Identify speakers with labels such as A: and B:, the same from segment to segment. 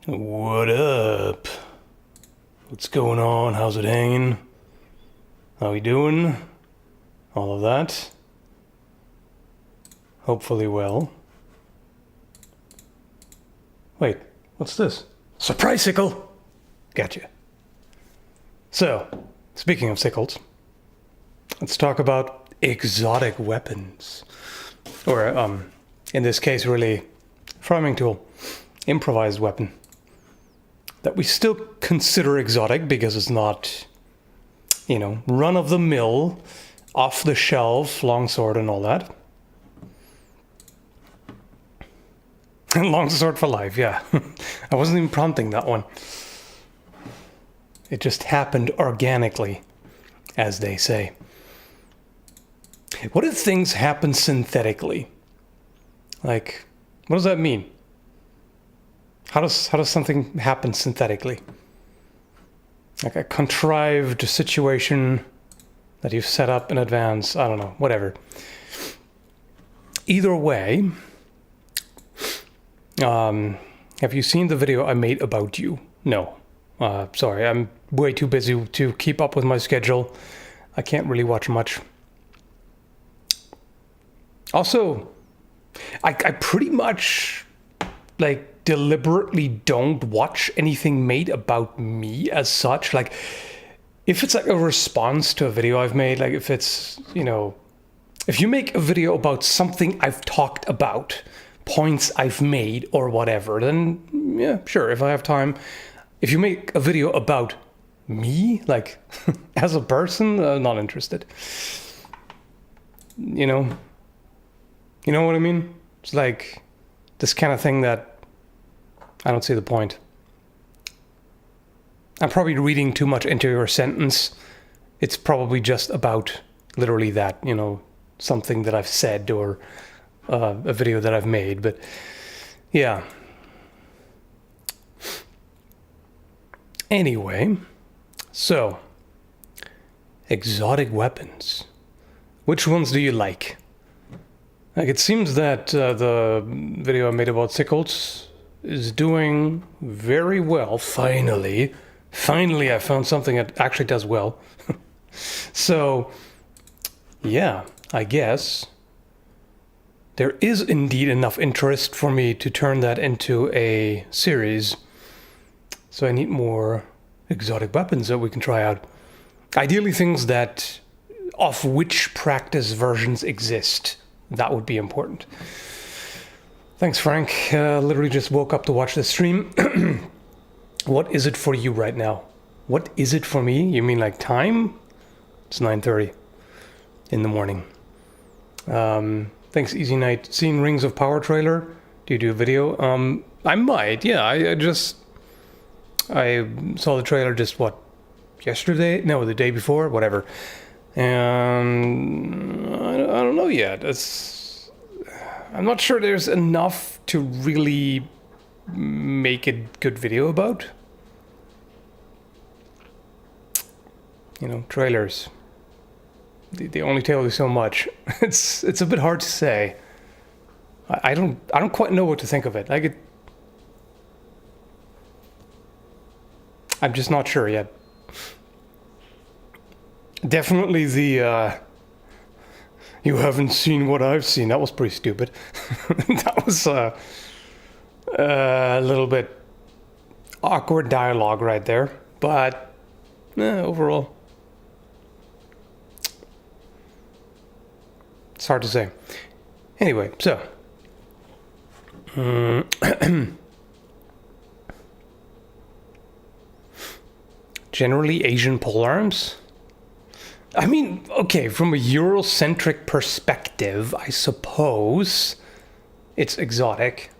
A: What up? What's going on? How's it hanging? How we doing? All of that? Hopefully well. Wait, what's this? Surprise-sicle! Gotcha. So, speaking of sickles, let's talk about exotic weapons. Or, in this case, really, farming tool. Improvised weapon. That we still consider exotic because it's not, you know, run-of-the-mill, off-the-shelf, longsword and all that. And longsword for life, yeah. I wasn't even prompting that one. It just happened organically, as they say. What if things happen synthetically? Like, what does that mean? How does something happen synthetically? Like a contrived situation that you've set up in advance. I don't know, whatever. Either way, have you seen the video I made about you? No. Sorry, I'm way too busy to keep up with my schedule. I can't really watch much. Also, I pretty much, like, deliberately don't watch anything made about me as such. Like, if it's like a response to a video I've made, like if it's, you know, if you make a video about something I've talked about, points I've made or whatever, then yeah, sure, if I have time. If you make a video about me, like as a person, not interested. You know what I mean? It's like this kind of thing that I don't see the point. I'm probably reading too much into your sentence. It's probably just about literally that, you know, something that I've said or a video that I've made. But yeah. Anyway, so exotic weapons. Which ones do you like? Like, it seems that the video I made about sickles is doing very well. Finally I found something that actually does well. So yeah, I guess there is indeed enough interest for me to turn that into a series. So I need more exotic weapons that we can try out. Ideally things that of which practice versions exist. That would be important. Thanks, Frank. Literally just woke up to watch the stream. What is it for you right now? What is it for me? You mean like time? It's 9:30 in the morning. Thanks, Easy Night. Seen Rings of Power trailer? Do you do a video? I might, yeah. I saw the trailer just, what, yesterday? No, the day before? Whatever. And I don't know yet. I'm not sure there's enough to really make a good video about. You know, trailers. They only tell you so much. It's a bit hard to say. I don't quite know what to think of it. I'm just not sure yet. Definitely the you haven't seen what I've seen. That was pretty stupid. That was a little bit awkward dialogue right there. But overall, it's hard to say. Anyway, so generally Asian polearms. I mean, okay, from a Eurocentric perspective, I suppose it's exotic.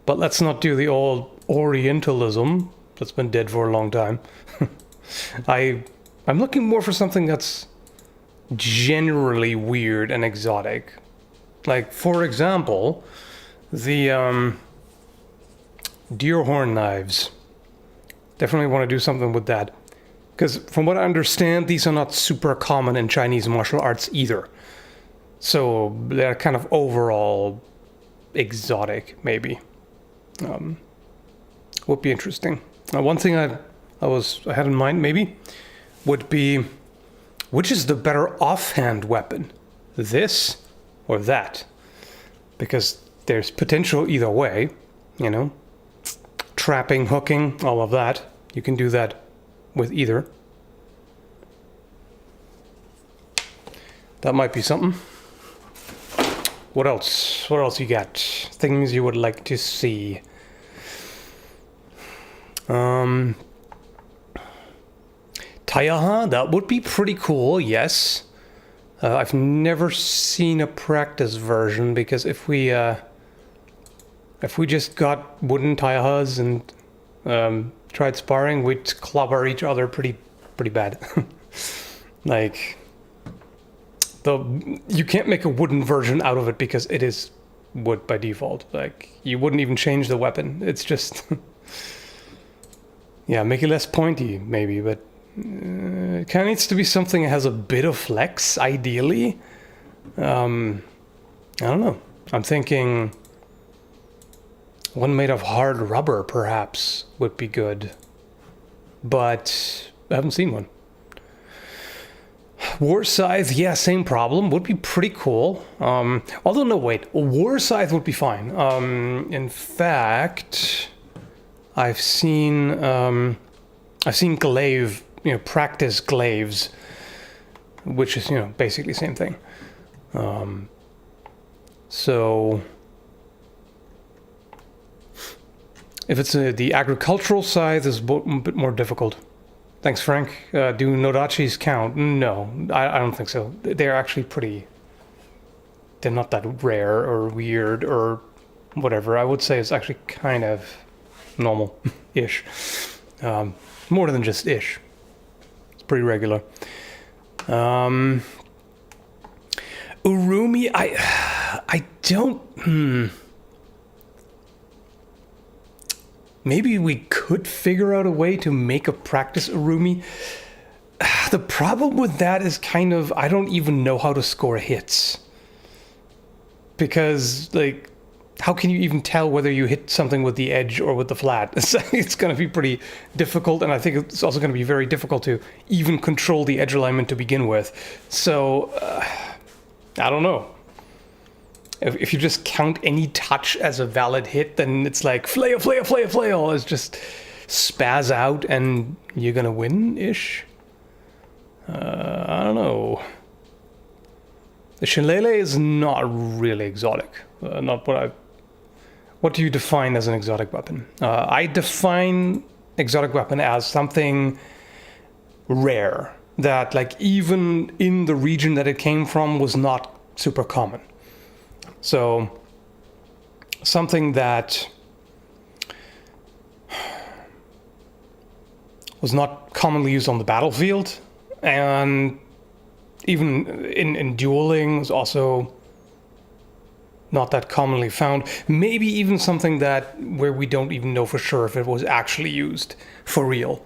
A: But let's not do the old Orientalism that's been dead for a long time. I'm looking more for something that's generally weird and exotic. Like, for example, the deer horn knives. Definitely want to do something with that. Because from what I understand, these are not super common in Chinese martial arts either. So they're kind of overall exotic, maybe. Would be interesting. One thing I had in mind maybe would be, which is the better offhand weapon? This or that? Because there's potential either way, you know? Trapping, hooking, all of that. You can do that with either. That might be something. What else? What else you got? Things you would like to see. Tayaha, that would be pretty cool, yes. I've never seen a practice version, because if we just got wooden Tayahas and tried sparring, we'd clobber each other pretty bad. Like, you can't make a wooden version out of it because it is wood by default. Like, you wouldn't even change the weapon. It's just... Yeah, make it less pointy, maybe, but it kind of needs to be something that has a bit of flex, ideally. I don't know. I'm thinking one made of hard rubber, perhaps, would be good. But I haven't seen one. War Scythe, yeah, same problem. Would be pretty cool. Although, no, wait. War Scythe would be fine. In fact... I've seen glaive, practice glaives, which is, basically the same thing. So if it's the agricultural scythe is a bit more difficult. Thanks, Frank. Do Nodachis count? No, I don't think so. They're actually they're not that rare or weird or whatever. I would say it's actually kind of normal-ish. More than just ish. It's pretty regular. Urumi, I don't... Maybe we could figure out a way to make a practice Urumi. The problem with that is kind of, I don't even know how to score hits. Because, like, how can you even tell whether you hit something with the edge or with the flat? It's going to be pretty difficult, and I think it's also going to be very difficult to even control the edge alignment to begin with. So, I don't know. If you just count any touch as a valid hit, then it's like, flail, flail, flail, flail. It's just spaz out, and you're going to win-ish? I don't know. The shillelagh is not really exotic. Not what I... What do you define as an exotic weapon? I define exotic weapon as something rare that, like, even in the region that it came from was not super common. So something that was not commonly used on the battlefield, and even in dueling was also not that commonly found. Maybe even something where we don't even know for sure if it was actually used for real.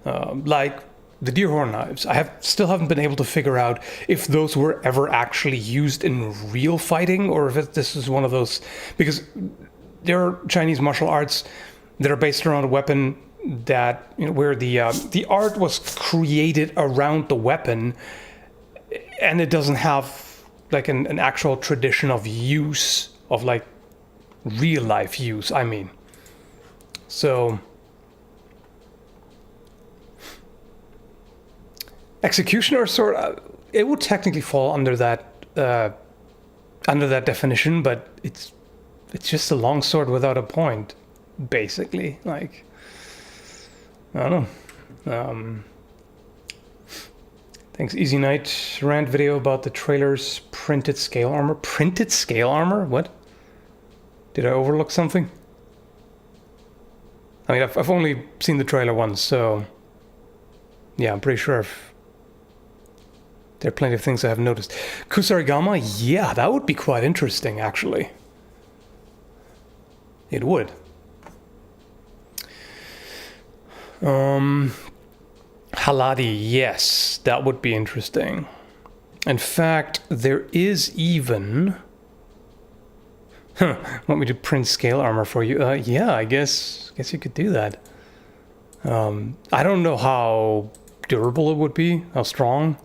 A: Like the deer horn knives. Still haven't been able to figure out if those were ever actually used in real fighting, or if this is one of those... Because there are Chinese martial arts that are based around a weapon that, where the art was created around the weapon, and it doesn't have like an actual tradition of use, of like real life use, I mean. So executioner sword, it would technically fall under that definition, but it's just a long sword without a point, basically. Like, I don't know. Thanks, Easy Night. Rant video about the trailer's printed scale armor. Printed scale armor? What? Did I overlook something? I mean, I've only seen the trailer once, so... Yeah, I'm pretty sure there are plenty of things I haven't noticed. Kusarigama? Yeah, that would be quite interesting, actually. It would. Haladi, yes, that would be interesting. In fact, there is even... Want me to print scale armor for you? Yeah, I guess you could do that. I don't know how durable it would be, how strong.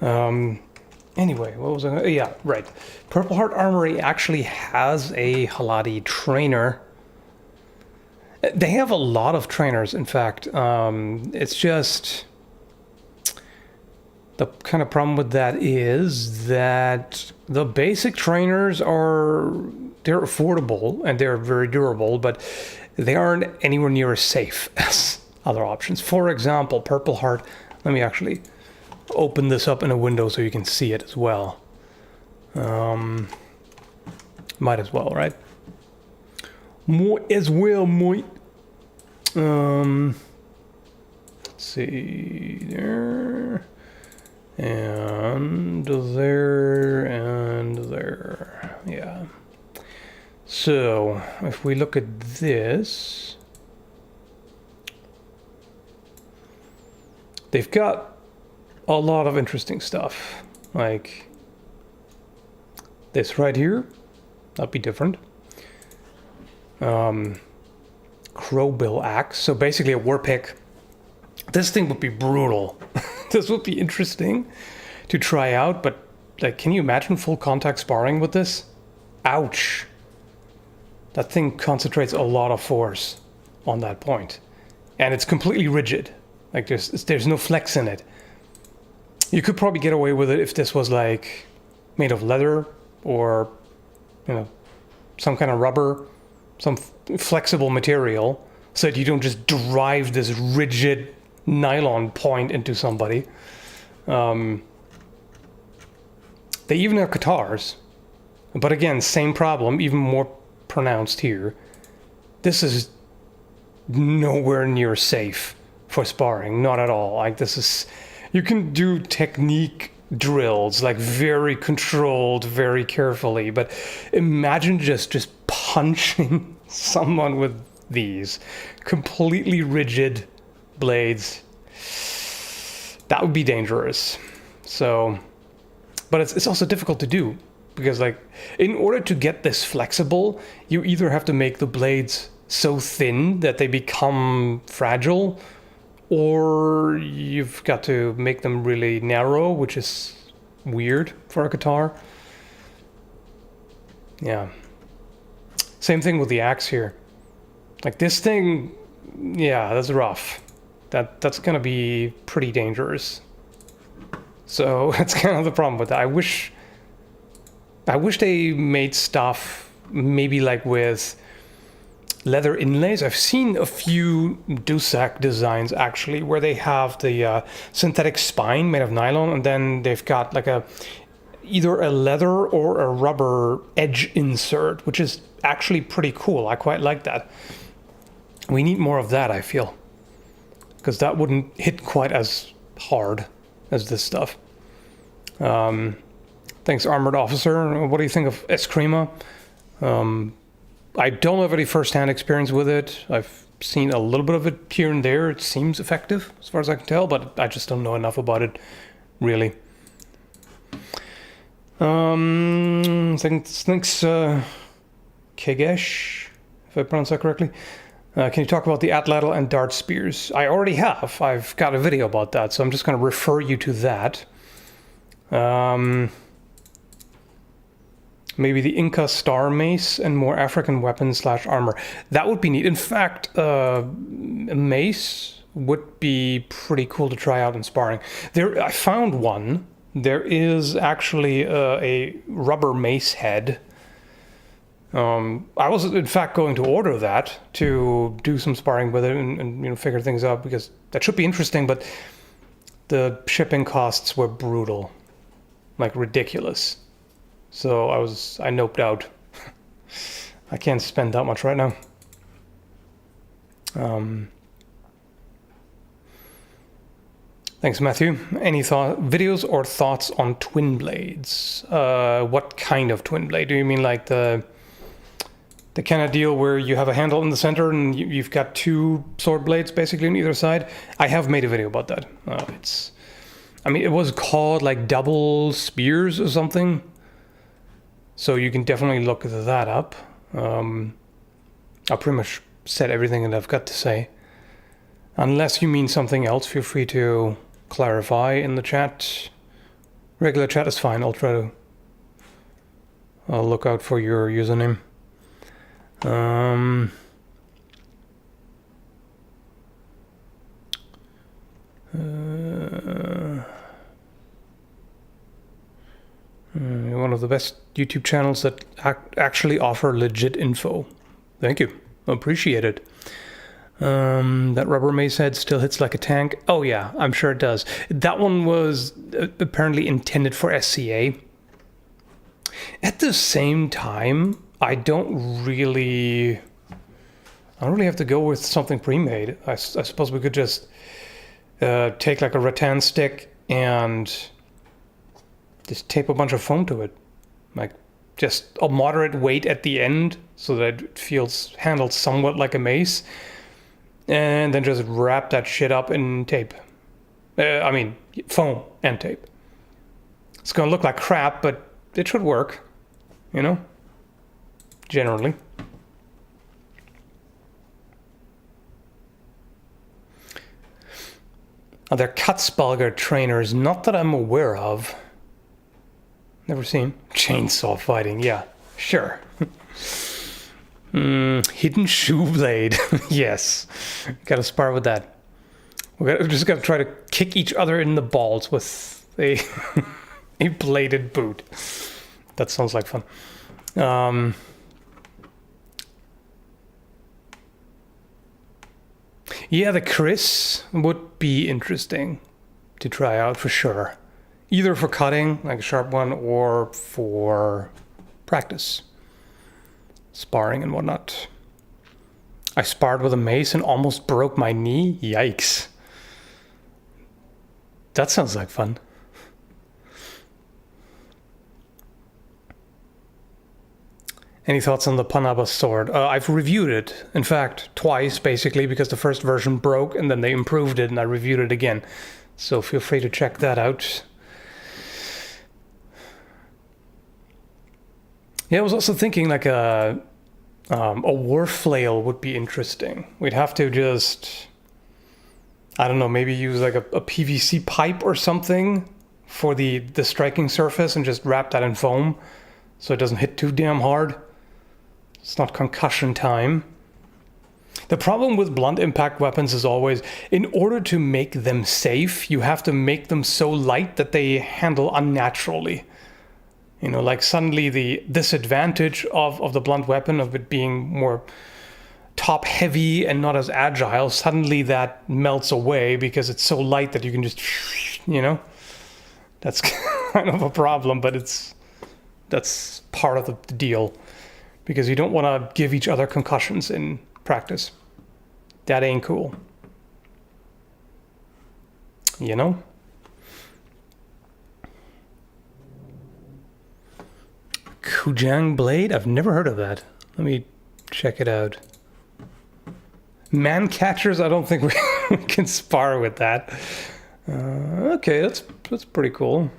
A: Anyway, what was I? Yeah, right. Purple Heart Armory actually has a Haladi trainer. They have a lot of trainers, in fact. It's just the kind of problem with that is that the basic trainers they're affordable and they're very durable, but they aren't anywhere near as safe as other options. For example, Purple Heart. Let me actually open this up in a window so you can see it as well. Might as well, right? Might as well, might. Let's see, there, and there, and there. Yeah. So, if we look at this, they've got a lot of interesting stuff, like this right here. That'd be different. Crowbill axe, so basically a war pick. This thing would be brutal. This would be interesting to try out, but like, can you imagine full contact sparring with this? Ouch. That thing concentrates a lot of force on that point, and it's completely rigid. Like there's no flex in it. You could probably get away with it if this was like made of leather or, you know, some kind of rubber, some flexible material, so that you don't just drive this rigid nylon point into somebody. They even have guitars, but again, same problem, even more pronounced here. This is nowhere near safe for sparring, not at all. Like this is, you can do technique drills, like very controlled, very carefully, but imagine just punching someone with these completely rigid blades. That would be dangerous. So, but it's also difficult to do, because like, in order to get this flexible, you either have to make the blades so thin that they become fragile, or you've got to make them really narrow, which is weird for a guitar. Yeah. Same thing with the axe here. Like this thing, yeah, that's rough. That's gonna be pretty dangerous. So that's kind of the problem with that. I wish they made stuff maybe like with leather inlays. I've seen a few Dusak designs actually where they have the synthetic spine made of nylon, and then they've got like either a leather or a rubber edge insert, which is actually pretty cool. I quite like that. We need more of that, I feel, because that wouldn't hit quite as hard as this stuff. Thanks, Armored Officer. What do you think of Eskrima? I don't have any first-hand experience with it. I've seen a little bit of it here and there. It seems effective, as far as I can tell, but I just don't know enough about it, really. Thanks, Kegesh, if I pronounce that correctly. Can you talk about the atlatl and dart spears? I already have. I've got a video about that, so I'm just going to refer you to that. Maybe the Inca star mace and more African weapons / armor. That would be neat. In fact, a mace would be pretty cool to try out in sparring. I found one. There is actually a rubber mace head. I was in fact going to order that to do some sparring with it and figure things out, because that should be interesting, but the shipping costs were brutal, like ridiculous. So I noped out. I can't spend that much right now. Thanks, Matthew. Any videos or thoughts on twin blades? What kind of twin blade? Do you mean like the kind of deal where you have a handle in the center and you've got two sword blades basically on either side? I have made a video about that. It was called like double spears or something. So you can definitely look that up. I'll pretty much said everything that I've got to say. Unless you mean something else, feel free to clarify in the chat. Regular chat is fine. I'll look out for your username. One of the best YouTube channels that actually offer legit info. Thank you. Appreciate it. That rubber mace head still hits like a tank. Oh yeah, I'm sure it does. That one was apparently intended for SCA. At the same time, I don't really have to go with something pre-made. I suppose we could just take like a rattan stick and just tape a bunch of foam to it. Like just a moderate weight at the end so that it feels handled somewhat like a mace. And then just wrap that shit up in tape. I mean, foam and tape. It's gonna look like crap, but it should work, you know? Generally. Are there Katzbalger trainers? Not that I'm aware of. Never seen. Chainsaw fighting, yeah, sure. Hidden shoe blade. Yes, gotta spar with that. We just gotta try to kick each other in the balls with a a bladed boot. That sounds like fun. Yeah, the Chris would be interesting to try out for sure. Either for cutting, like a sharp one, or for practice. Sparring and whatnot. I sparred with a mace and almost broke my knee. Yikes. That sounds like fun. Any thoughts on the Panaba sword? I've reviewed it, in fact, twice, basically, because the first version broke and then they improved it and I reviewed it again. So feel free to check that out. Yeah, I was also thinking like a war flail would be interesting. We'd have to just, I don't know, maybe use like a PVC pipe or something for the striking surface and just wrap that in foam so it doesn't hit too damn hard. It's not concussion time. The problem with blunt impact weapons is always, in order to make them safe, you have to make them so light that they handle unnaturally. You know, like suddenly the disadvantage of the blunt weapon, of it being more top heavy and not as agile, suddenly that melts away because it's so light that you can just, you know, that's kind of a problem, but that's part of the deal because you don't want to give each other concussions in practice. That ain't cool. You know? Kujang blade? I've never heard of that. Let me check it out. Man catchers? I don't think we can spar with that. Okay, that's pretty cool.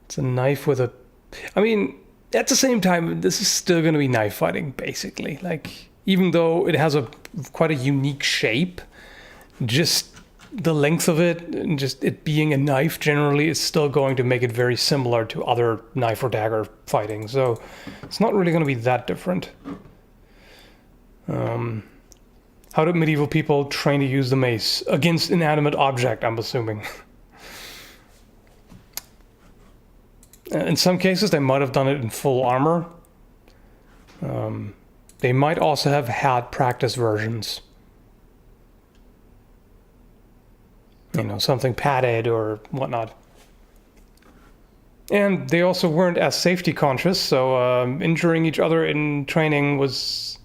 A: It's a knife with a... I mean, at the same time, this is still going to be knife fighting, basically. Like, even though it has quite a unique shape, just the length of it and just it being a knife generally is still going to make it very similar to other knife or dagger fighting. So it's not really going to be that different. How did medieval people train to use the mace? Against inanimate object, I'm assuming. In some cases, they might have done it in full armor. They might also have had practice versions. You know, something padded or whatnot. And they also weren't as safety conscious, so injuring each other in training was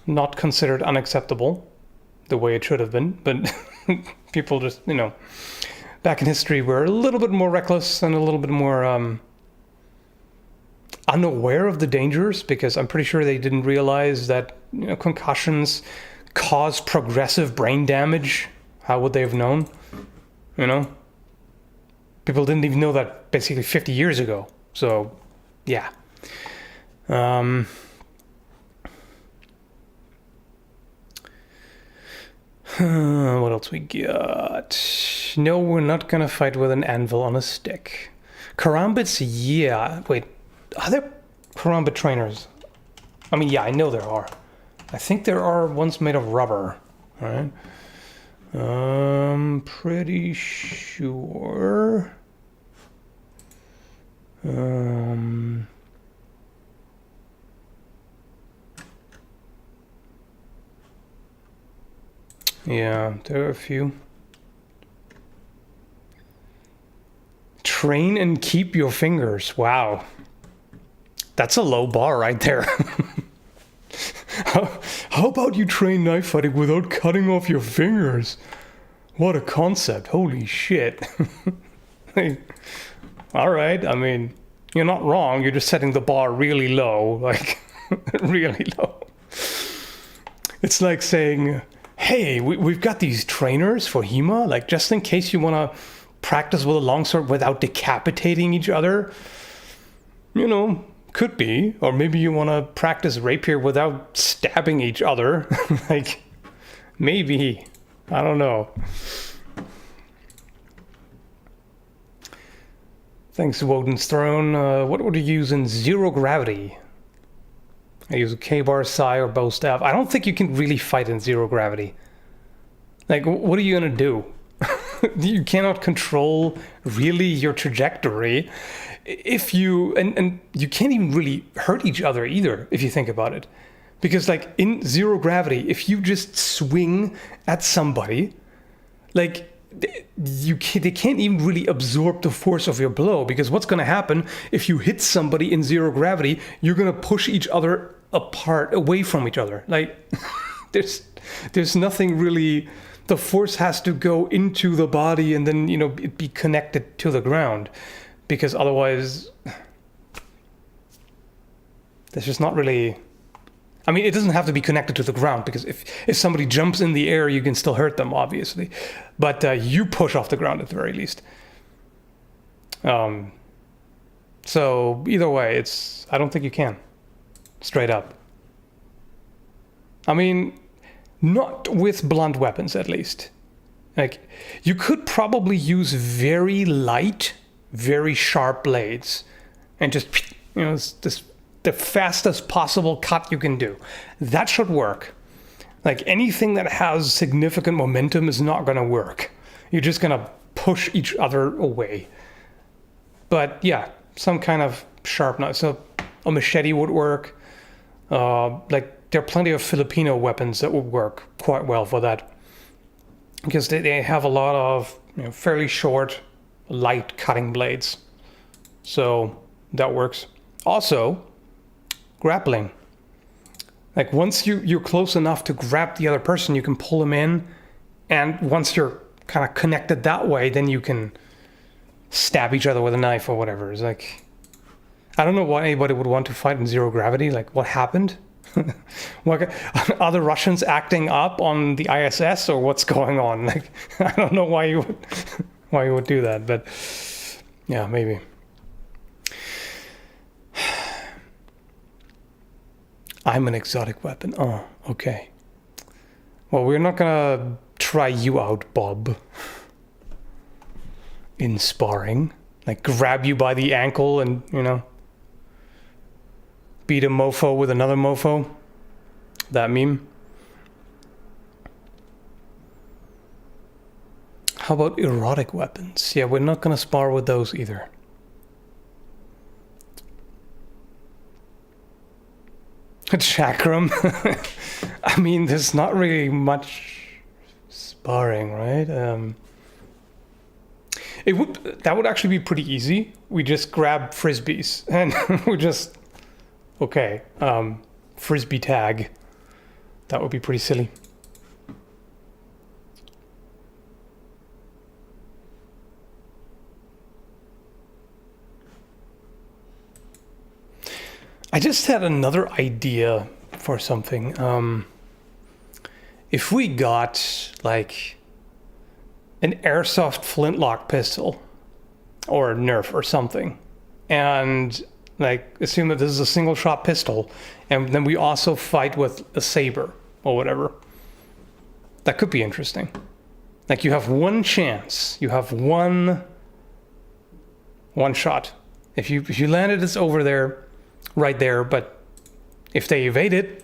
A: not considered unacceptable the way it should have been. But people just, you know, back in history were a little bit more reckless and a little bit more unaware of the dangers, because I'm pretty sure they didn't realize that, you know, concussions cause progressive brain damage. How would they have known? You know? People didn't even know that basically 50 years ago. So yeah. What else we got? No, we're not gonna fight with an anvil on a stick. Karambits, yeah. Wait, are there karambit trainers? I mean, yeah, I know there are. I think there are ones made of rubber, right? Pretty sure. Yeah, there are a few. Train and keep your fingers. Wow. That's a low bar right there. How about you train knife fighting without cutting off your fingers? What a concept. Holy shit. All right, I mean, you're not wrong. You're just setting the bar really low, like really low. It's like saying, hey, we've got these trainers for HEMA, like just in case you want to practice with a longsword without decapitating each other. You know, could be. Or maybe you want to practice rapier without stabbing each other. Like, maybe. I don't know. Thanks, Woden's Throne. What would you use in zero gravity? I use a K-bar, Sai, or bow staff. I don't think you can really fight in zero gravity. Like, what are you gonna do? You cannot control really your trajectory. If you and you can't even really hurt each other either, if you think about it. Because like in zero gravity, if you just swing at somebody, like they can't even really absorb the force of your blow, because what's going to happen if you hit somebody in zero gravity, you're going to push each other apart, away from each other. Like there's nothing really. The force has to go into the body and then, you know, it be connected to the ground, because otherwise there's just not really. I mean, it doesn't have to be connected to the ground, because if somebody jumps in the air, you can still hurt them, obviously. But you push off the ground at the very least. So either way, I don't think you can. Straight up. I mean, not with blunt weapons, at least. Like, you could probably use very light, very sharp blades. And just, you know, this the fastest possible cut you can do. That should work. Like anything that has significant momentum is not going to work. You're just going to push each other away. But yeah, some kind of sharp knife. So a machete would work. Like there are plenty of Filipino weapons that would work quite well for that. Because they have a lot of, you know, fairly short, light cutting blades. So that works. Also, grappling. Like once you're close enough to grab the other person, you can pull them in, and once you're kind of connected that way, then you can stab each other with a knife or whatever. It's like, I don't know why anybody would want to fight in zero gravity. Like, what happened? What, are the Russians acting up on the ISS, or what's going on? Like, I don't know why you would do that, but yeah, maybe. I'm an exotic weapon. Oh, okay. Well, we're not gonna try you out, Bob. In sparring. Like, grab you by the ankle and, you know, beat a mofo with another mofo. That meme. How about erotic weapons? Yeah, we're not gonna spar with those either. Chakram. I mean, there's not really much sparring, right? That would actually be pretty easy. We just grab frisbees and we just frisbee tag. That would be pretty silly. I just had another idea for something. If we got like an airsoft flintlock pistol or a Nerf or something, and Like, assume that this is a single shot pistol, and then we also fight with a saber or whatever. That could be interesting. Like, you have one chance. You have one shot. If you landed this over there, right there, but if they evade it,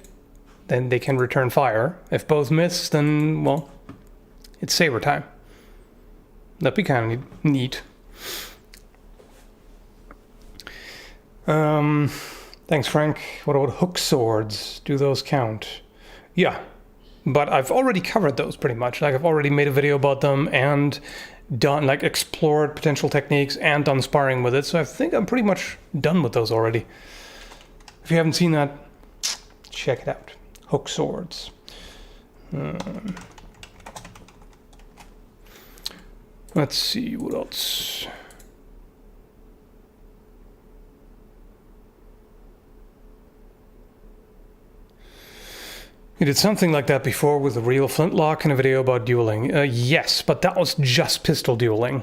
A: then they can return fire. If both miss, then, well, it's saber time. That'd be kind of neat. Thanks, Frank. What about hook swords? Do those count? Yeah, but I've already covered those pretty much. Like, I've already made a video about them and done, like, explored potential techniques and done sparring with it. So I think I'm pretty much done with those already. If you haven't seen that, check it out. Hook swords. Let's see, what else? You did something like that before with a real flintlock in a video about dueling. Yes, but that was just pistol dueling.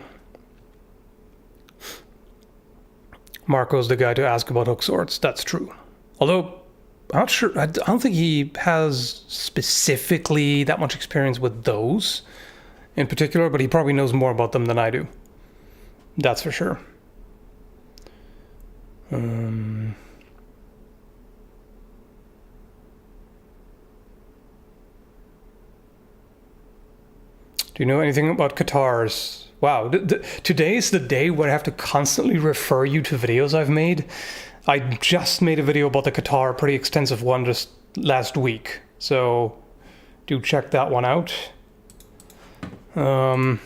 A: Marco's the guy to ask about hook swords. That's true. Although, I'm not sure. I don't think he has specifically that much experience with those in particular, but he probably knows more about them than I do. That's for sure. Do you know anything about Qatars? Wow, today's the day where I have to constantly refer you to videos I've made. I just made a video about the Qatar, a pretty extensive one just last week. So do check that one out. I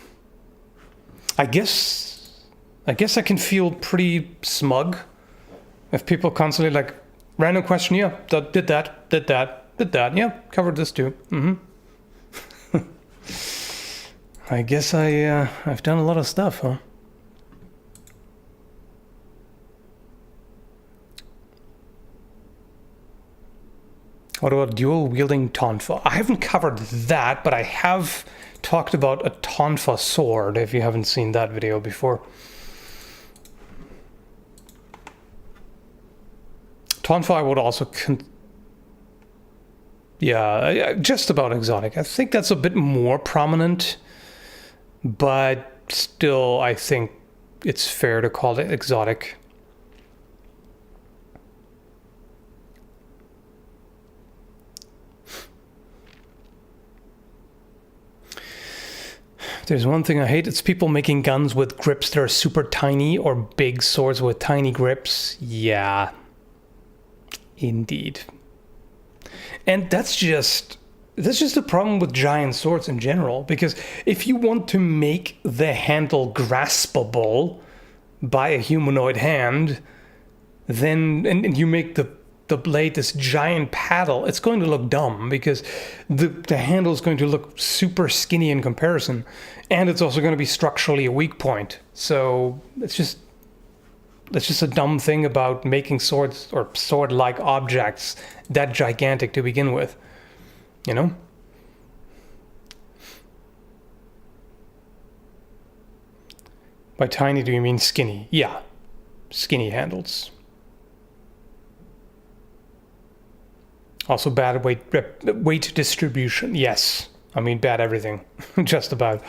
A: guess I can feel pretty smug if people constantly like, random question, yeah, did that, yeah, covered this too. I guess I've done a lot of stuff, huh? What about dual-wielding tonfa? I haven't covered that, but I have talked about a tonfa sword, if you haven't seen that video before. Tonfa I would also... yeah, just about exotic. I think that's a bit more prominent, but still, I think it's fair to call it exotic. There's one thing I hate, it's people making guns with grips that are super tiny or big swords with tiny grips. Yeah, indeed. And that's just a problem with giant swords in general, because if you want to make the handle graspable by a humanoid hand, then and you make the blade this giant paddle, it's going to look dumb because the handle is going to look super skinny in comparison, and it's also going to be structurally a weak point. So that's just a dumb thing about making swords or sword-like objects that gigantic to begin with, you know? By tiny, do you mean skinny? Yeah, skinny handles. Also bad weight distribution. Yes, I mean bad everything, just about.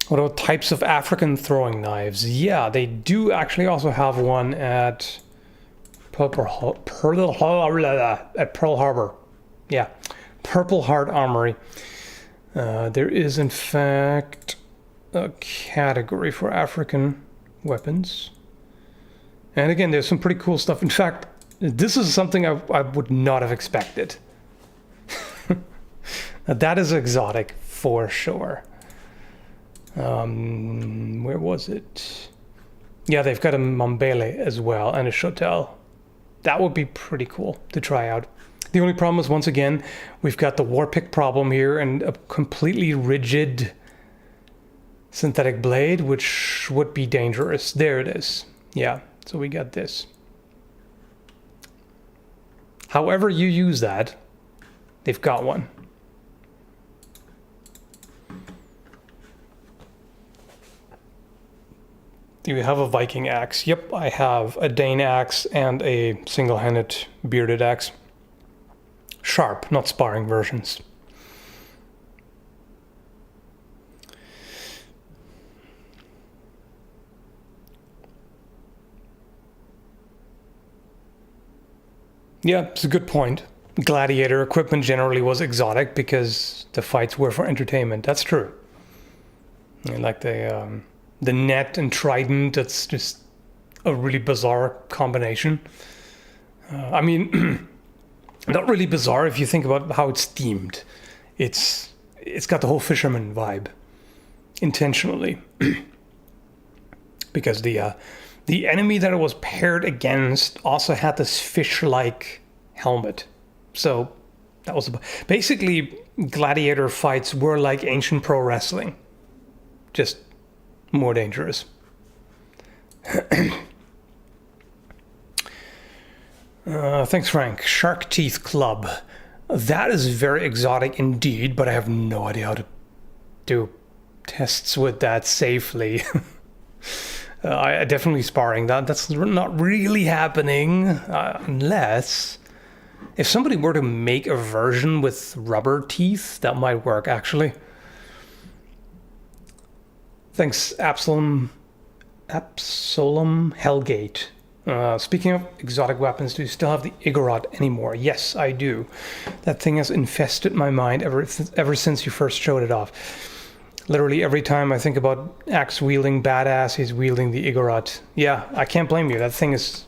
A: What about types of African throwing knives? Yeah, they do actually also have one at Pearl Harbor. Yeah, Purple Heart Armory. There is in fact a category for African weapons. And again, there's some pretty cool stuff. In fact, this is something I would not have expected. That is exotic for sure. Where was it? Yeah, they've got a Mambele as well and a Chotel. That would be pretty cool to try out. The only problem is, once again, we've got the Warpick problem here and a completely rigid synthetic blade, which would be dangerous. There it is. Yeah, so we got this. However you use that, they've got one. Do you have a Viking axe? Yep, I have a Dane axe and a single-handed bearded axe. Sharp, not sparring versions. Yeah, it's a good point. Gladiator equipment generally was exotic because the fights were for entertainment. That's true. And like the net and trident, that's just a really bizarre combination. I mean, not really bizarre if you think about how it's themed. It's got the whole fisherman vibe, intentionally, because the enemy that it was paired against also had this fish-like helmet. So that was basically gladiator fights were like ancient pro wrestling, just more dangerous. Thanks, Frank. Shark Teeth Club. That is very exotic indeed, but I have no idea how to do tests with that safely. I definitely sparring that's not really happening unless if somebody were to make a version with rubber teeth, that might work actually. Thanks, Absalom Hellgate. Speaking of exotic weapons, do you still have the Igorot anymore? Yes, I do. That thing has infested my mind ever since you first showed it off. Literally every time I think about axe-wielding badass, he's wielding the Igorot. Yeah, I can't blame you. That thing is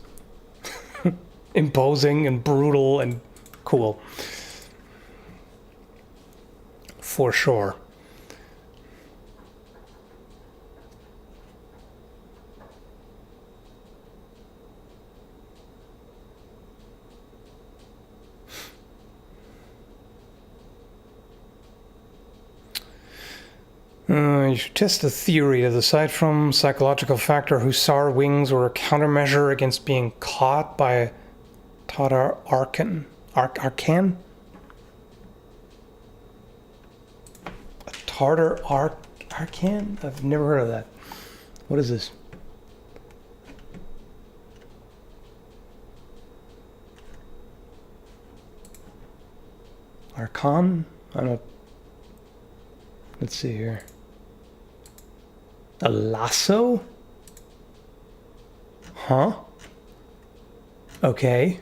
A: imposing and brutal and cool. For sure. You should test the theory that aside from psychological factor, Hussar wings were a countermeasure against being caught by a Tatar Arkan. Arkan? A Tartar Arkan? I've never heard of that. What is this? Arkan? I don't know. Let's see here. A lasso? Huh? Okay.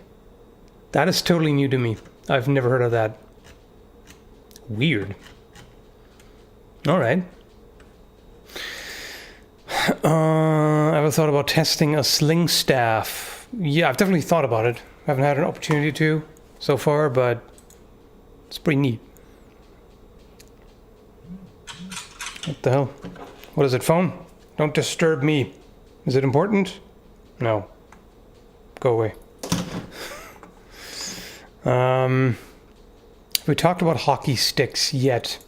A: That is totally new to me. I've never heard of that. Weird. Alright. Ever thought about testing a sling staff? Yeah, I've definitely thought about it. I haven't had an opportunity to so far, but it's pretty neat. What the hell? What is it, phone? Don't disturb me. Is it important? No. Go away. We talked about hockey sticks yet.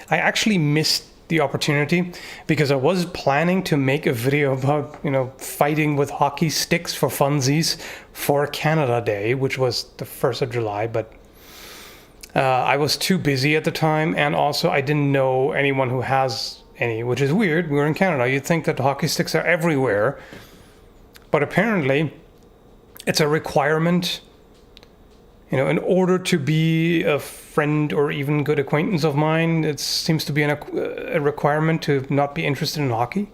A: I actually missed the opportunity because I was planning to make a video about, fighting with hockey sticks for funsies for Canada Day, which was the 1st of July, but I was too busy at the time, and also I didn't know anyone who has any, which is weird. We're in Canada. You'd think that hockey sticks are everywhere, but apparently it's a requirement, in order to be a friend or even good acquaintance of mine. It seems to be a requirement to not be interested in hockey.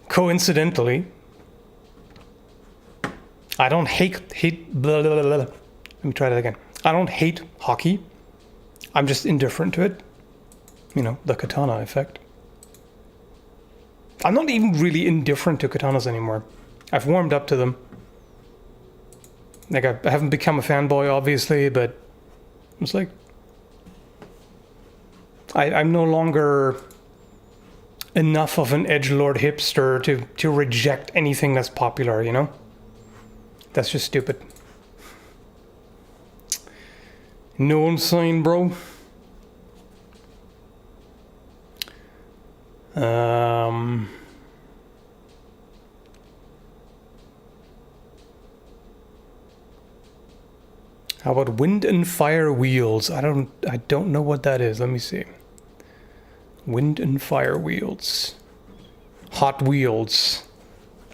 A: Coincidentally, I don't hate blah, blah, blah, blah. Let me try that again. I don't hate hockey. I'm just indifferent to it. The katana effect. I'm not even really indifferent to katanas anymore. I've warmed up to them. Like, I haven't become a fanboy, obviously, but it's like I'm no longer enough of an edgelord hipster to reject anything that's popular, That's just stupid. Know what I'm saying, bro? How about wind and fire wheels? I don't know what that is. Let me see. Wind and fire wheels. Hot Wheels.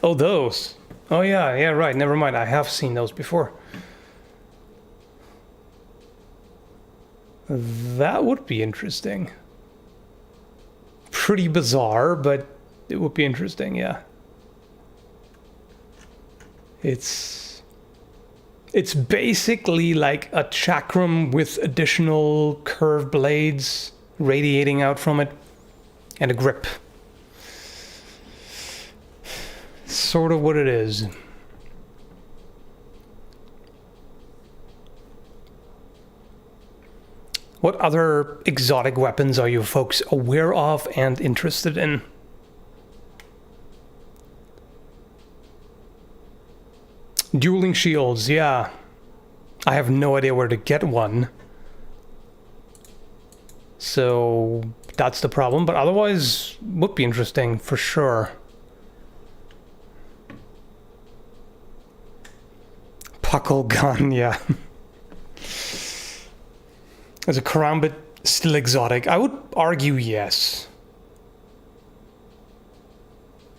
A: Oh, those. Oh yeah, yeah, right, never mind. I have seen those before. That would be interesting. Pretty bizarre, but it would be interesting, yeah. It's basically like a chakram with additional curved blades radiating out from it and a grip. Sort of what it is. What other exotic weapons are you folks aware of and interested in? Dueling shields, yeah. I have no idea where to get one. So that's the problem, but otherwise would be interesting for sure. Puckle gun, yeah. As a karambit, still exotic? I would argue yes.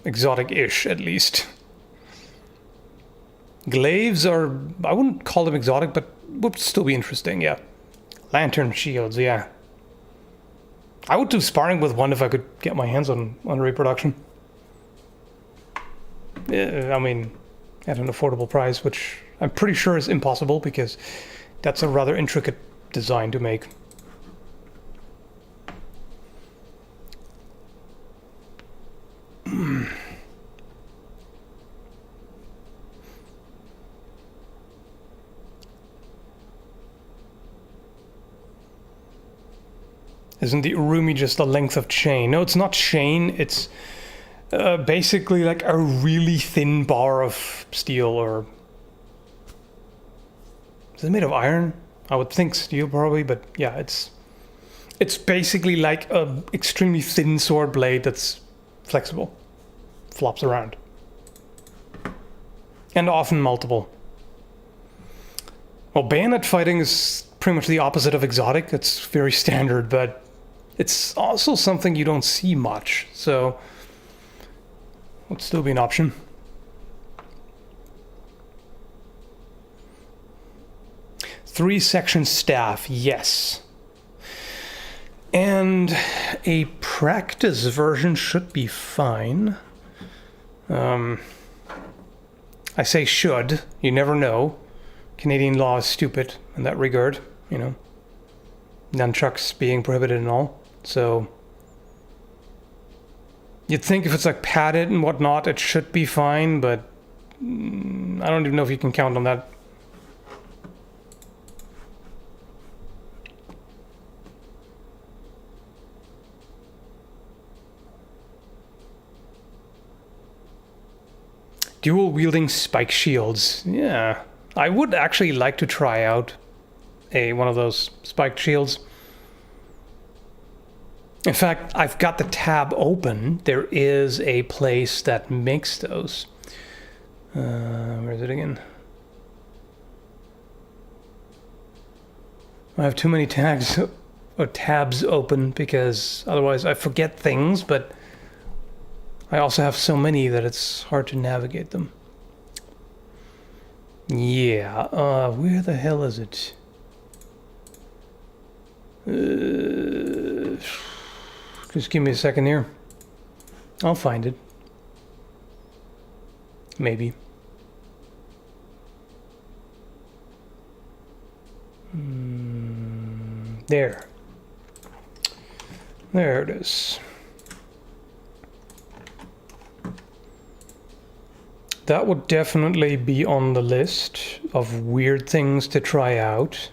A: Exotic-ish, at least. Glaives are... I wouldn't call them exotic, but would still be interesting, yeah. Lantern shields, yeah. I would do sparring with one if I could get my hands on a reproduction. I mean, at an affordable price, which I'm pretty sure is impossible because that's a rather intricate design to make. Isn't the Urumi just a length of chain? No, it's not chain, it's basically like a really thin bar of steel, or... Is it made of iron? I would think steel probably, but yeah, it's basically like a extremely thin sword blade that's flexible. Flops around. And often multiple. Well, bayonet fighting is pretty much the opposite of exotic. It's very standard, but it's also something you don't see much, so would still be an option. Three-section staff, yes. And a practice version should be fine. I say should, you never know. Canadian law is stupid in that regard, you know. Nunchucks being prohibited and all. So you'd think if it's like padded and whatnot, it should be fine, but I don't even know if you can count on that. Dual wielding spike shields. Yeah, I would actually like to try out one of those spiked shields. In fact, I've got the tab open. There is a place that makes those. Where is it again? I have too many tags or tabs open because otherwise I forget things, but I also have so many that it's hard to navigate them. Yeah, where the hell is it? Just give me a second here. I'll find it. Maybe. There. There it is. That would definitely be on the list of weird things to try out.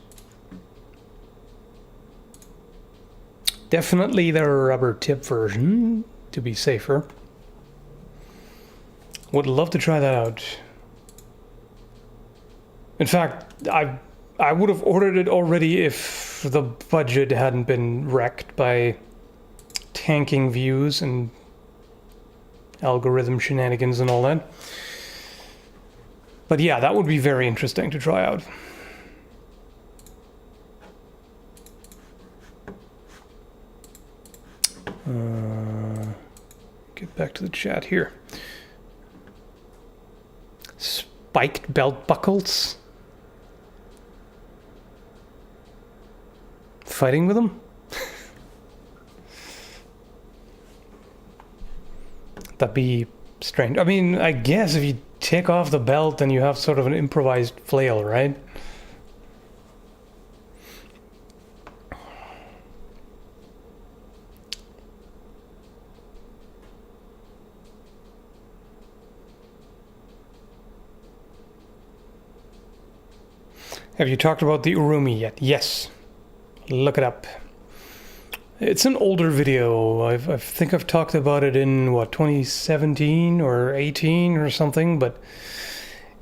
A: Definitely the rubber tip version, to be safer. Would love to try that out. In fact, I would have ordered it already if the budget hadn't been wrecked by tanking views and algorithm shenanigans and all that. But yeah, that would be very interesting to try out. get back to the chat here. Spiked belt buckles? Fighting with them? That'd be strange. I mean, I guess if you take off the belt, then you have sort of an improvised flail, right? Have you talked about the Urumi yet? Yes. Look it up. It's an older video. I think I've talked about it in, what, 2017 or 18 or something, but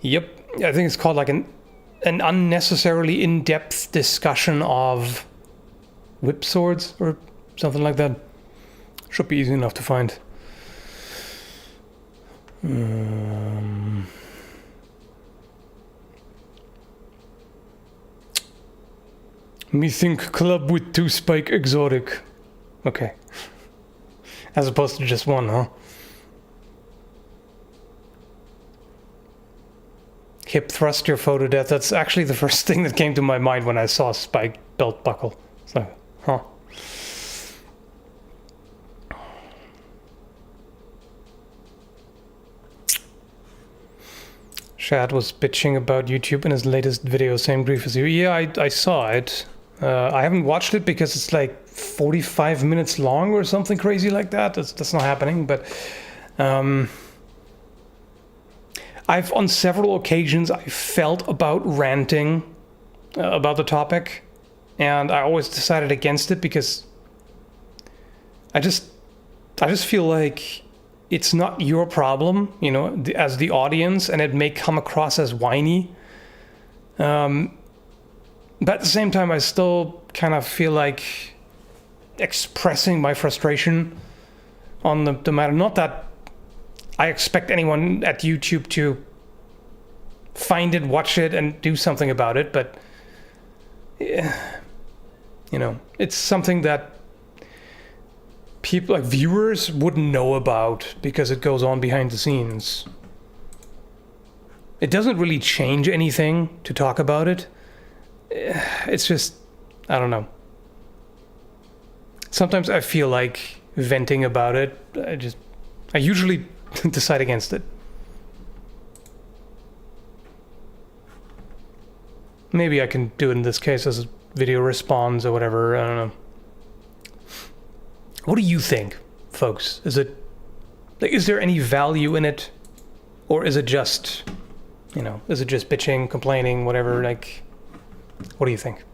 A: yep. I think it's called like an unnecessarily in-depth discussion of whip swords or something like that. Should be easy enough to find. Me think club with 2 spike exotic. Okay. As opposed to just one, huh? Hip thrust your foe to death. That's actually the first thing that came to my mind when I saw spike belt buckle. It's like, huh. Shad was bitching about YouTube in his latest video, same grief as you. Yeah, I saw it. I haven't watched it because it's like 45 minutes long or something crazy like that. That's not happening, but I've on several occasions I felt about ranting about the topic, and I always decided against it because I just feel like it's not your problem, you know, as the audience, and it may come across as whiny. But at the same time, I still kind of feel like expressing my frustration on the matter. Not that I expect anyone at YouTube to find it, watch it, and do something about it, but, you know, it's something that people, like viewers, wouldn't know about because it goes on behind the scenes. It doesn't really change anything to talk about it. It's just, I don't know. Sometimes I feel like venting about it. I usually decide against it. Maybe I can do it in this case as a video response or whatever. I don't know. What do you think, folks? Is there any value in it? Or is it just, you know, is it just bitching, complaining, whatever, like... What do you think?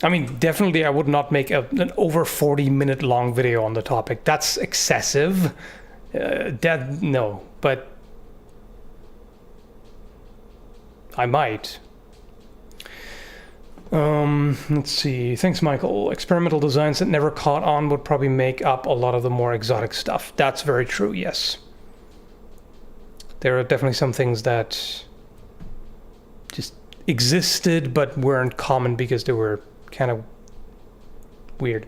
A: I mean, definitely I would not make an over 40-minute long video on the topic. That's excessive. No, but I might. Let's see. Thanks, Michael. Experimental designs that never caught on would probably make up a lot of the more exotic stuff. That's very true, yes. There are definitely some things that just existed but weren't common because they were kind of weird.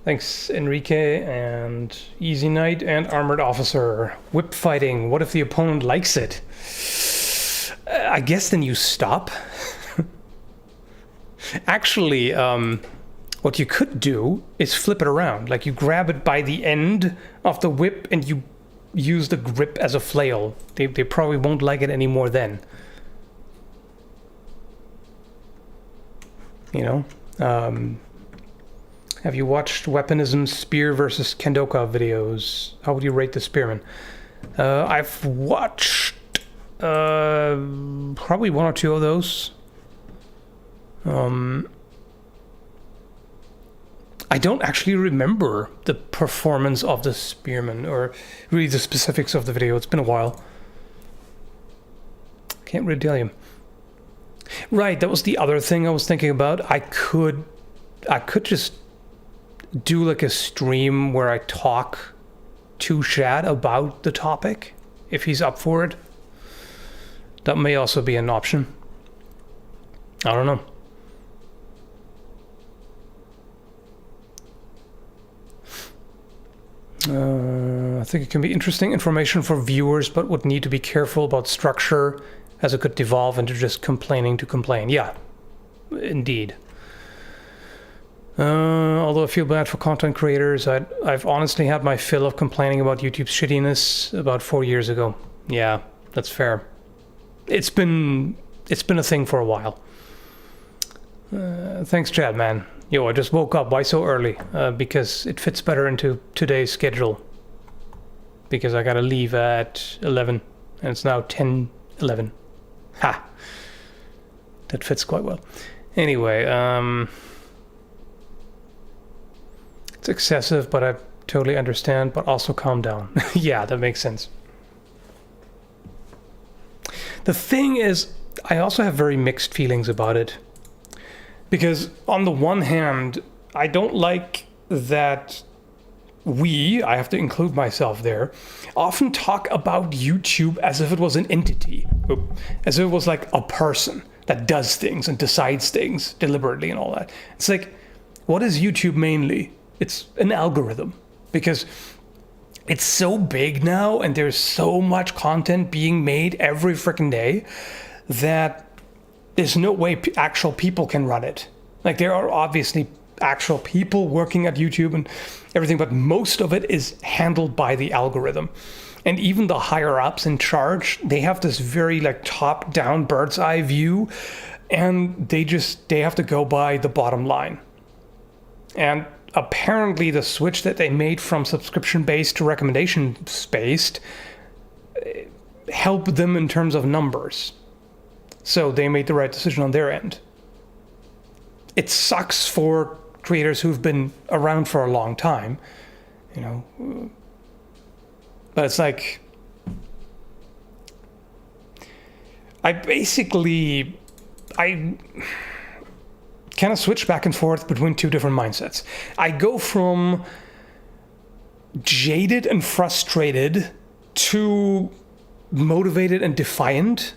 A: Thanks, Enrique and Easy Knight and Armored Officer. Whip fighting, what if the opponent likes it? I guess then you stop. Actually, what you could do is flip it around. Like you grab it by the end of the whip and you use the grip as a flail. They probably won't like it anymore then. You know? Have you watched Weaponism's Spear versus Kendoka videos? How would you rate the Spearman? I've watched probably one or two of those. I don't actually remember the performance of the Spearman or really the specifics of the video. It's been a while. Can't really tell you. Right, that was the other thing I was thinking about. I could just do like a stream where I talk to Shad about the topic if he's up for it. That may also be an option. I don't know. I think it can be interesting information for viewers, but would need to be careful about structure, as it could devolve into just complaining to complain. Yeah, indeed. Although I feel bad for content creators, I've honestly had my fill of complaining about YouTube's shittiness about 4 years ago. Yeah, that's fair. It's been a thing for a while. Thanks, Chad, man. Yo, I just woke up. Why so early? Because it fits better into today's schedule. Because I gotta leave at 11, and it's now 10:11. Ha! That fits quite well. Anyway, it's excessive, but I totally understand. But also calm down. Yeah, that makes sense. The thing is, I also have very mixed feelings about it. Because on the one hand, I don't like that I have to include myself there, often talk about YouTube as if it was an entity, as if it was like a person that does things and decides things deliberately and all that. It's like, what is YouTube mainly? It's an algorithm, because it's so big now and there's so much content being made every freaking day that there's no way actual people can run it. Like, there are obviously actual people working at YouTube and everything, but most of it is handled by the algorithm. And even the higher ups in charge, they have this very like top down bird's eye view, and they have to go by the bottom line. And apparently the switch that they made from subscription based to recommendation based helped them in terms of numbers. So they made the right decision on their end. It sucks for creators who've been around for a long time, you know. But it's like, I kind of switch back and forth between two different mindsets. I go from jaded and frustrated to motivated and defiant.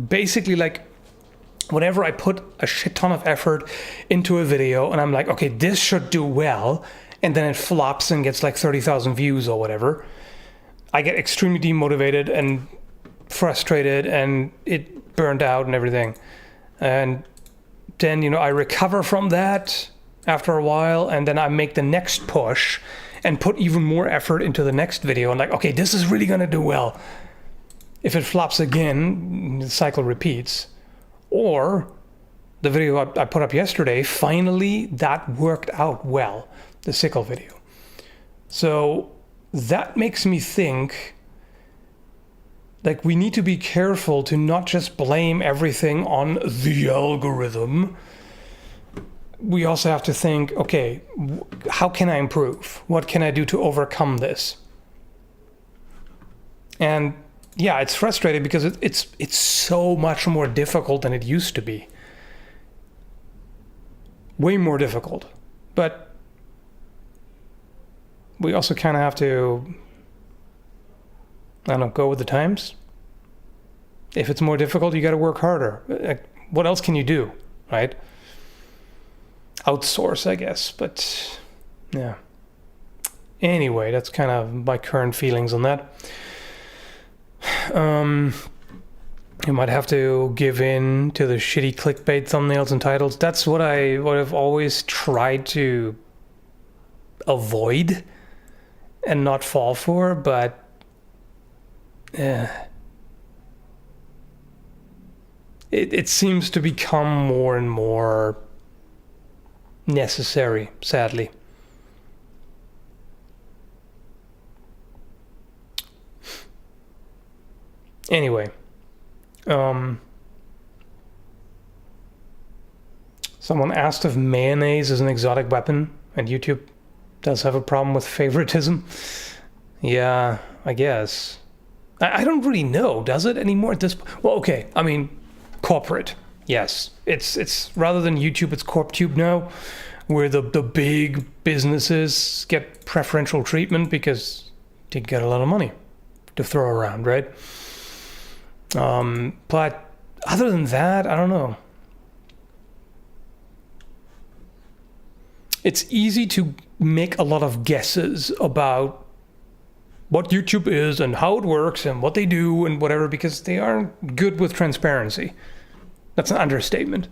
A: Basically, like, whenever I put a shit ton of effort into a video and I'm like, okay, this should do well, and then it flops and gets like 30,000 views or whatever, I get extremely demotivated and frustrated and it burned out and everything. And then, you know, I recover from that after a while, and then I make the next push and put even more effort into the next video and like, okay, this is really gonna do well. If it flops again, the cycle repeats. Or the video I put up yesterday, finally that worked out well, the sickle video. So that makes me think, like, we need to be careful to not just blame everything on the algorithm. We also have to think, okay, how can I improve? What can I do to overcome this? And yeah, it's frustrating because it's so much more difficult than it used to be. Way more difficult. But we also kind of have to, I don't know, go with the times. If it's more difficult, you got to work harder. Like, what else can you do, right? Outsource, I guess, but yeah. Anyway, that's kind of my current feelings on that. You might have to give in to the shitty clickbait thumbnails and titles. That's what I've always tried to avoid and not fall for, but it seems to become more and more necessary, sadly. Anyway, someone asked if mayonnaise is an exotic weapon, and YouTube does have a problem with favoritism. Yeah, I guess. I don't really know, does it anymore at this point? Well, okay, I mean, corporate, yes. It's rather than YouTube, it's CorpTube now, where the big businesses get preferential treatment because they get a lot of money to throw around, right? But other than that, I don't know. It's easy to make a lot of guesses about what YouTube is and how it works and what they do and whatever, because they aren't good with transparency. That's an understatement.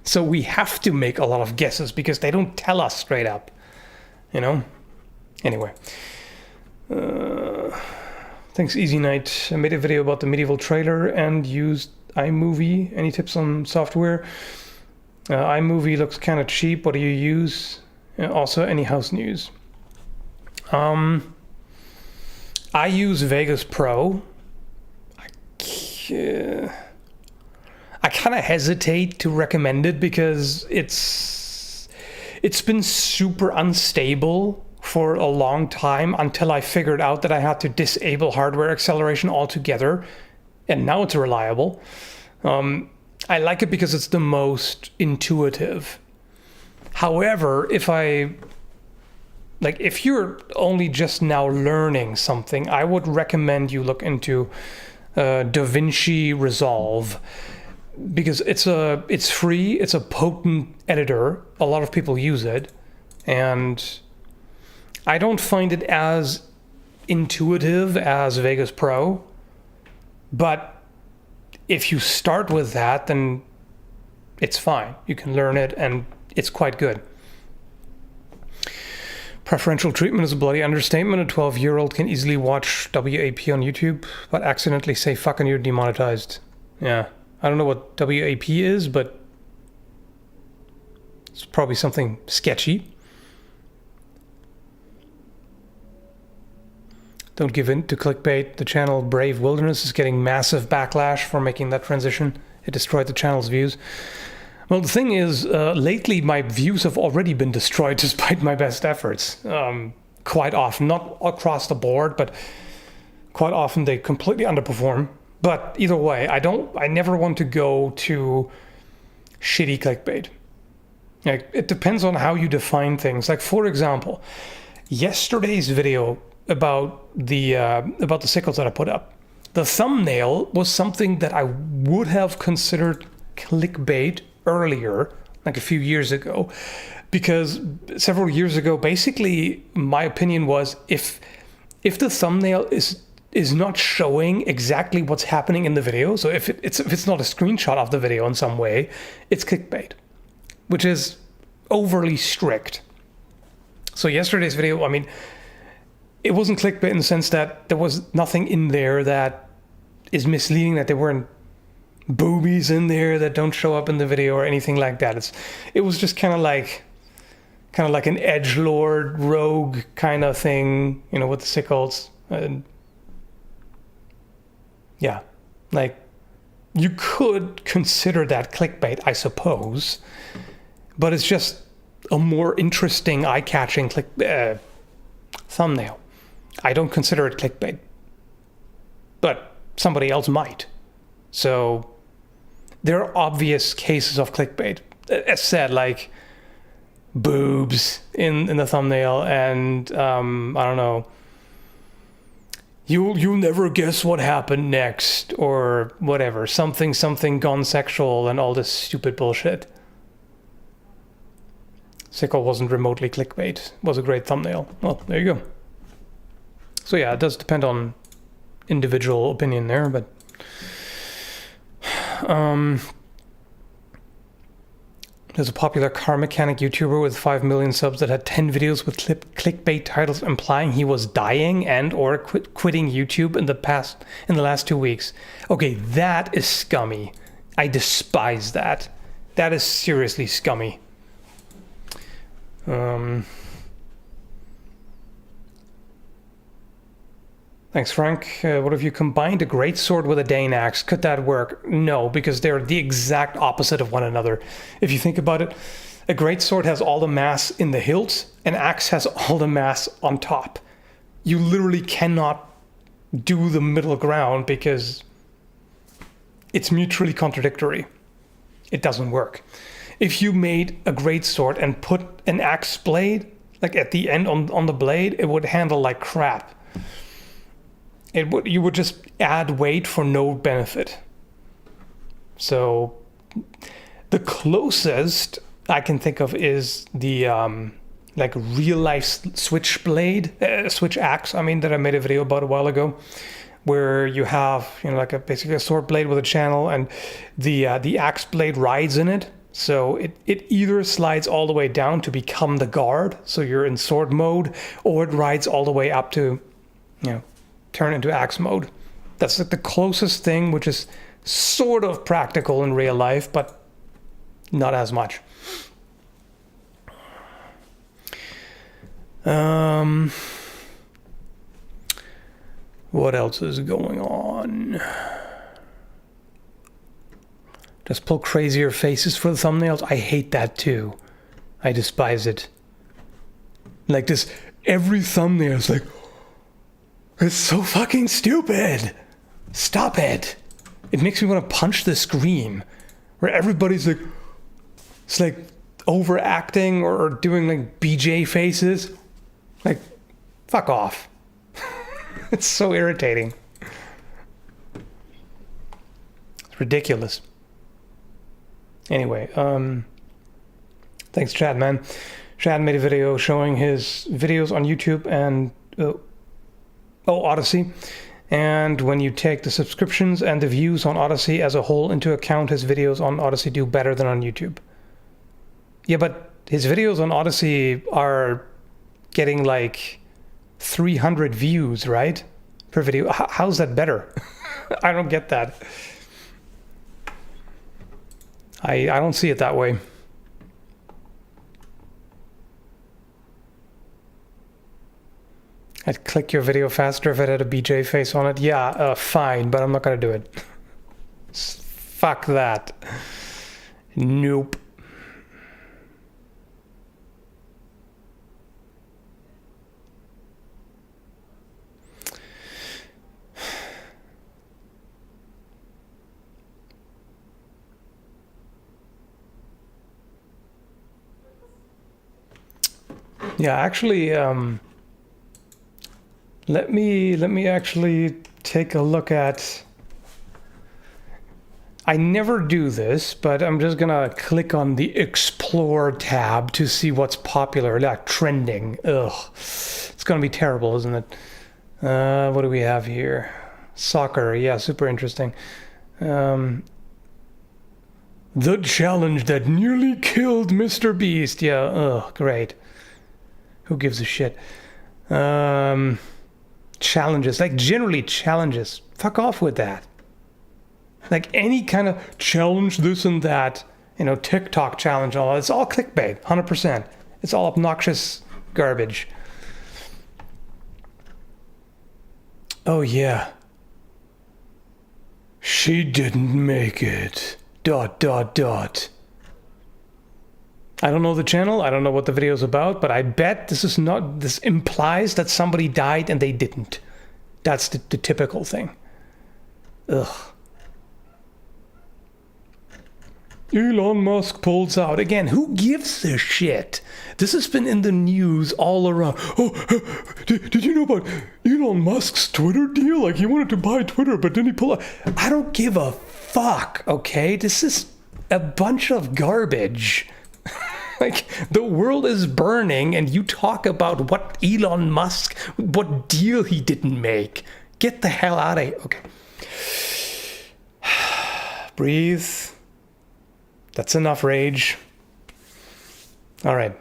A: So we have to make a lot of guesses because they don't tell us straight up, you know? Anyway. Thanks, Easy Night. I made a video about the medieval trailer and used iMovie. Any tips on software? iMovie looks kind of cheap. What do you use? Also, any house news? I use Vegas Pro. I kind of hesitate to recommend it because it's been super unstable for a long time until I figured out that I had to disable hardware acceleration altogether, and now it's reliable. I like it because it's the most intuitive. However, if you're only just now learning something, I would recommend you look into DaVinci Resolve, because it's free, it's a potent editor. A lot of people use it, and I don't find it as intuitive as Vegas Pro, but if you start with that, then it's fine. You can learn it, and it's quite good. Preferential treatment is a bloody understatement. A 12-year-old can easily watch WAP on YouTube, but accidentally say fuck and you're demonetized. Yeah, I don't know what WAP is, but it's probably something sketchy. Don't give in to clickbait. The channel Brave Wilderness is getting massive backlash for making that transition. It destroyed the channel's views. Well, the thing is, lately my views have already been destroyed despite my best efforts. Quite often, not across the board, but quite often they completely underperform. But either way, I never want to go to shitty clickbait. Like, it depends on how you define things. Like, for example, yesterday's video about the sickles that I put up, the thumbnail was something that I would have considered clickbait earlier, like a few years ago, because several years ago, basically my opinion was if the thumbnail is not showing exactly what's happening in the video, so if it's not a screenshot of the video in some way, it's clickbait, which is overly strict. So yesterday's video, I mean, it wasn't clickbait in the sense that there was nothing in there that is misleading, that there weren't boobies in there that don't show up in the video or anything like that. It was just kind of like an edgelord rogue kind of thing, you know, with the sickles. Yeah, like, you could consider that clickbait, I suppose, but it's just a more interesting, eye-catching thumbnail. I don't consider it clickbait, but somebody else might. So there are obvious cases of clickbait, as said, like boobs in the thumbnail, and I don't know, you'll never guess what happened next, or whatever, something gone sexual, and all this stupid bullshit. Sickle wasn't remotely clickbait. It was a great thumbnail. Well, there you go. So yeah, it does depend on individual opinion there, but there's a popular car mechanic YouTuber with 5 million subs that had 10 videos with clickbait titles implying he was dying and or quitting YouTube in the last 2 weeks. Okay, that is scummy. I despise that. That is seriously scummy. Thanks, Frank. What if you combined a greatsword with a Dane axe? Could that work? No, because they're the exact opposite of one another. If you think about it, a greatsword has all the mass in the hilt, an axe has all the mass on top. You literally cannot do the middle ground because it's mutually contradictory. It doesn't work. If you made a greatsword and put an axe blade, like at the end on the blade, it would handle like crap. You would just add weight for no benefit. So the closest I can think of is the like real life switch axe, I mean, that I made a video about a while ago, where you have, you know, like basically a sword blade with a channel, and the axe blade rides in it. So it either slides all the way down to become the guard, so you're in sword mode, or it rides all the way up to, you know, turn into axe mode. That's like the closest thing, which is sort of practical in real life, but not as much. What else is going on? Just pull crazier faces for the thumbnails. I hate that too. I despise it. Like this, every thumbnail is like, it's so fucking stupid. Stop it. It makes me want to punch the screen. Where everybody's like, it's like overacting or doing like BJ faces. Like, fuck off. It's so irritating. It's ridiculous. Anyway, thanks Chad, man. Chad made a video showing his videos on YouTube and Odyssey. And when you take the subscriptions and the views on Odyssey as a whole into account, his videos on Odyssey do better than on YouTube. Yeah, but his videos on Odyssey are getting like 300 views, right? Per video. How's that better? I don't get that. I don't see it that way. I'd click your video faster if it had a BJ face on it. Yeah, fine, but I'm not gonna do it. Fuck that. Nope. Yeah, actually, let me actually take a look at. I never do this, but I'm just gonna click on the Explore tab to see what's popular, like trending. Ugh, it's gonna be terrible, isn't it? What do we have here? Soccer, yeah, super interesting. The challenge that nearly killed Mr. Beast. Yeah, ugh, great. Who gives a shit? Challenges, like generally challenges. Fuck off with that. Like any kind of challenge, this and that, you know, TikTok challenge, all that, it's all clickbait, 100%. It's all obnoxious garbage. Oh yeah. She didn't make it. ... I don't know the channel, I don't know what the video's about, but I bet this implies that somebody died and they didn't. That's the typical thing. Ugh. Elon Musk pulls out. Again, who gives a shit? This has been in the news all around. Oh, did you know about Elon Musk's Twitter deal? Like, he wanted to buy Twitter, but then he pulled out. I don't give a fuck, okay? This is a bunch of garbage. Like, the world is burning, and you talk about what Elon Musk, what deal he didn't make. Get the hell out of here. Okay. Breathe. That's enough rage. All right.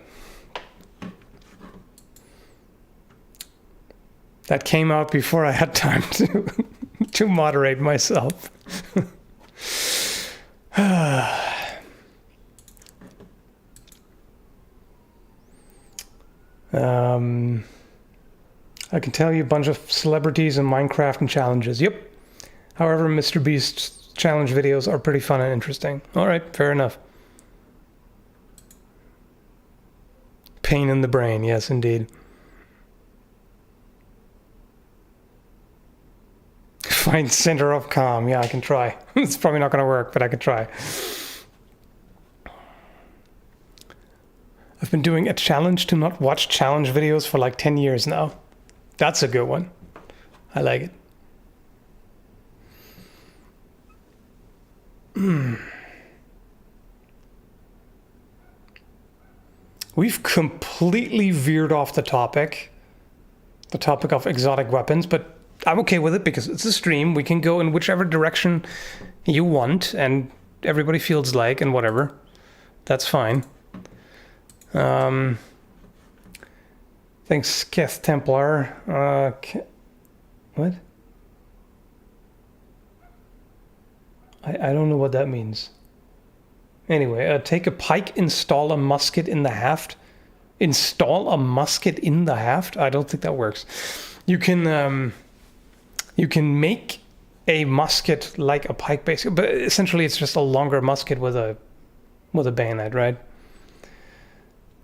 A: That came out before I had time to moderate myself. I can tell you a bunch of celebrities in Minecraft and challenges. Yep. However, Mr. Beast's challenge videos are pretty fun and interesting. All right, fair enough. Pain in the brain, yes, indeed. Find center of calm. Yeah, I can try. It's probably not going to work, but I can try. I've been doing a challenge to not watch challenge videos for like 10 years now. That's a good one. I like it. We've completely veered off the topic of exotic weapons, but I'm okay with it because it's a stream. We can go in whichever direction you want and everybody feels like and whatever. That's fine. Thanks, Keth Templar. What? I don't know what that means. Anyway, take a pike, install a musket in the haft. Install a musket in the haft? I don't think that works. You can make a musket like a pike, basically, but essentially it's just a longer musket with a bayonet, right?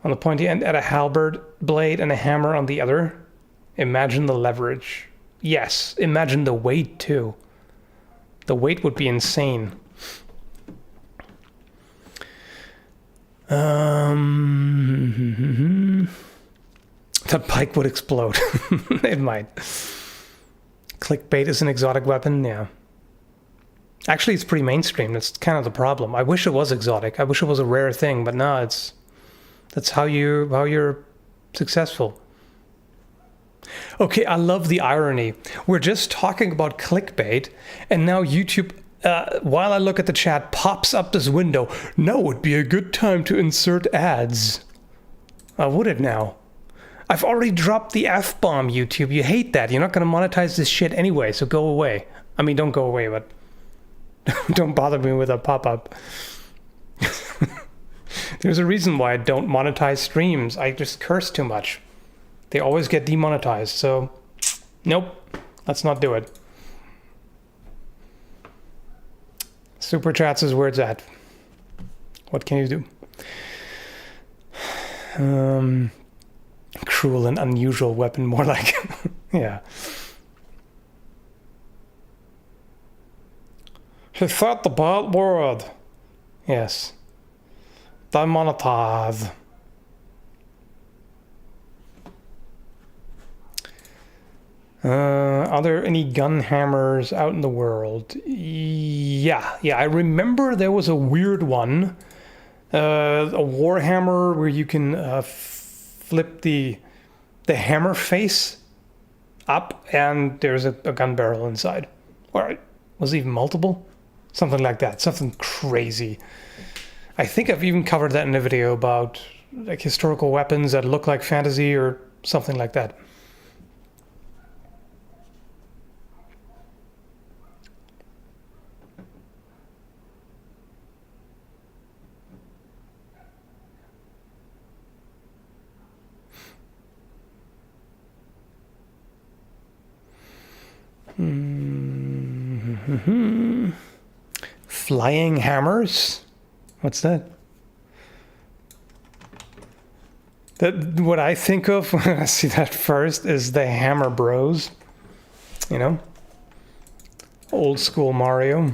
A: On the pointy end, at a halberd blade and a hammer on the other. Imagine the leverage. Yes, imagine the weight too. The weight would be insane. That pike would explode. It might. Clickbait is an exotic weapon, yeah. Actually, it's pretty mainstream. That's kind of the problem. I wish it was exotic. I wish it was a rare thing, but no, that's how you're successful. Okay, I love the irony. We're just talking about clickbait, and now YouTube, while I look at the chat, pops up this window. Now would be a good time to insert ads. Would it now? I've already dropped the F-bomb, YouTube. You hate that. You're not going to monetize this shit anyway, so go away. I mean, don't go away, but don't bother me with a pop-up. There's a reason why I don't monetize streams. I just curse too much. They always get demonetized, so nope, let's not do it. Super chats is where it's at. What can you do? Cruel and unusual weapon, more like. Yeah. He said the bad word. Yes. Demonetize. Are there any gun hammers out in the world? Yeah, I remember there was a weird one. A war hammer where you can flip the hammer face up and there's a gun barrel inside. Or was it even multiple? Something like that. Something crazy. I think I've even covered that in a video about like historical weapons that look like fantasy or something like that. Flying hammers? What's that? What I think of when I see that first is the Hammer Bros. You know? Old school Mario.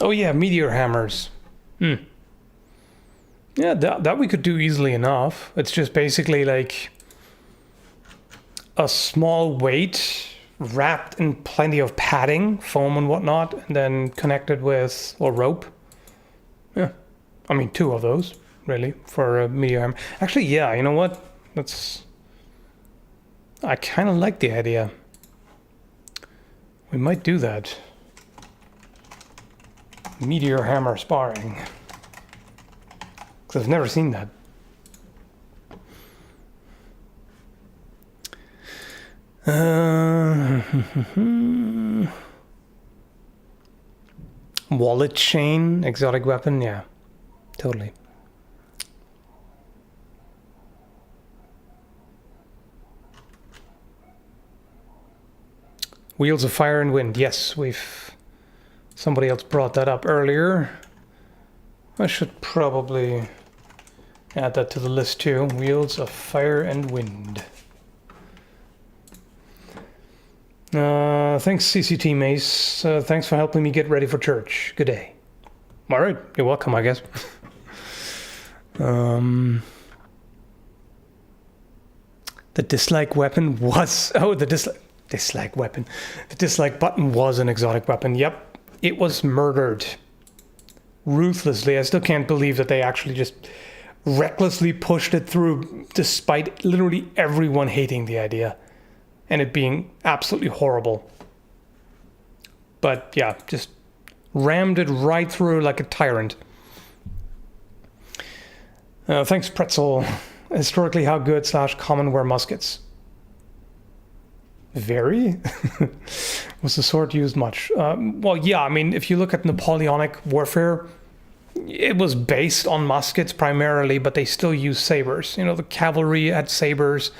A: Oh yeah, meteor hammers. Yeah, that we could do easily enough. It's just basically like a small weight wrapped in plenty of padding, foam and whatnot, and then connected with a rope. Yeah, I mean 2 of those, really, for a meteor hammer. Actually, yeah, you know what? I kind of like the idea. We might do that. Meteor hammer sparring. Because I've never seen that. Wallet chain, exotic weapon, yeah, totally. Wheels of Fire and Wind, yes, somebody else brought that up earlier. I should probably add that to the list too. Wheels of Fire and Wind. Thanks, CCT Mace. Thanks for helping me get ready for church. Good day. All right, you're welcome, I guess. The dislike weapon was... Oh, the dislike... Dislike weapon. The dislike button was an exotic weapon. Yep, it was murdered ruthlessly. I still can't believe that they actually just recklessly pushed it through despite literally everyone hating the idea and it being absolutely horrible. But yeah, just rammed it right through like a tyrant. Thanks, Pretzel. Historically, how good / common were muskets? Very? Was the sword used much? Well, yeah, I mean, if you look at Napoleonic warfare, it was based on muskets primarily, but they still used sabers. You know, the cavalry had sabers,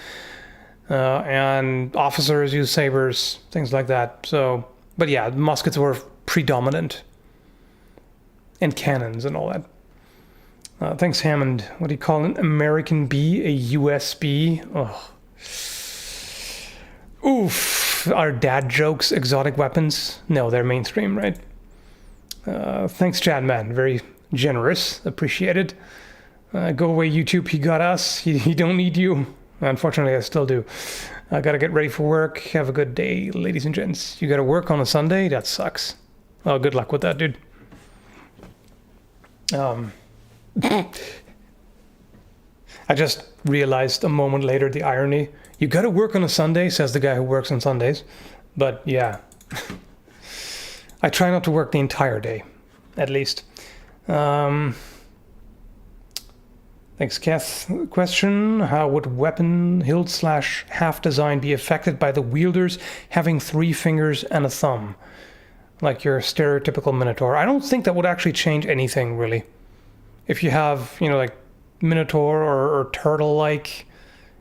A: and officers used sabers, things like that. So, but yeah, muskets were predominant. And cannons and all that. Thanks, Hammond. What do you call an American B? A USB? Oh. Oof. Are dad jokes exotic weapons? No, they're mainstream, right? Thanks, Chad, man. Very generous. Appreciated. Go away, YouTube. He got us. He don't need you. Unfortunately, I still do. I gotta get ready for work. Have a good day, ladies and gents. You gotta work on a Sunday? That sucks. Oh, good luck with that, dude. I just realized a moment later the irony. You gotta work on a Sunday, says the guy who works on Sundays. But yeah. I try not to work the entire day, at least. Thanks, Kath. Question: how would weapon hilt / half design be affected by the wielders having 3 fingers and a thumb? Like your stereotypical Minotaur. I don't think that would actually change anything, really. If you have, you know, like Minotaur or Turtle-like,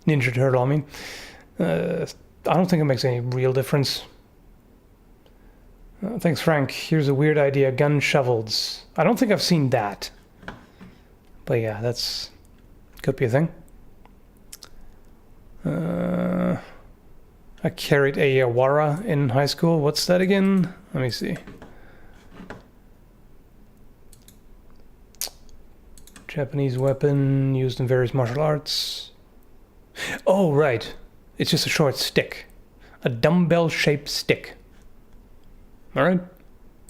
A: Ninja Turtle, I mean, I don't think it makes any real difference. Thanks, Frank. Here's a weird idea, gun shovels. I don't think I've seen that. But yeah, that's, could be a thing. I carried a Wara in high school. What's that again? Let me see. Japanese weapon used in various martial arts. Oh, right. It's just a short stick. A dumbbell-shaped stick. Alright?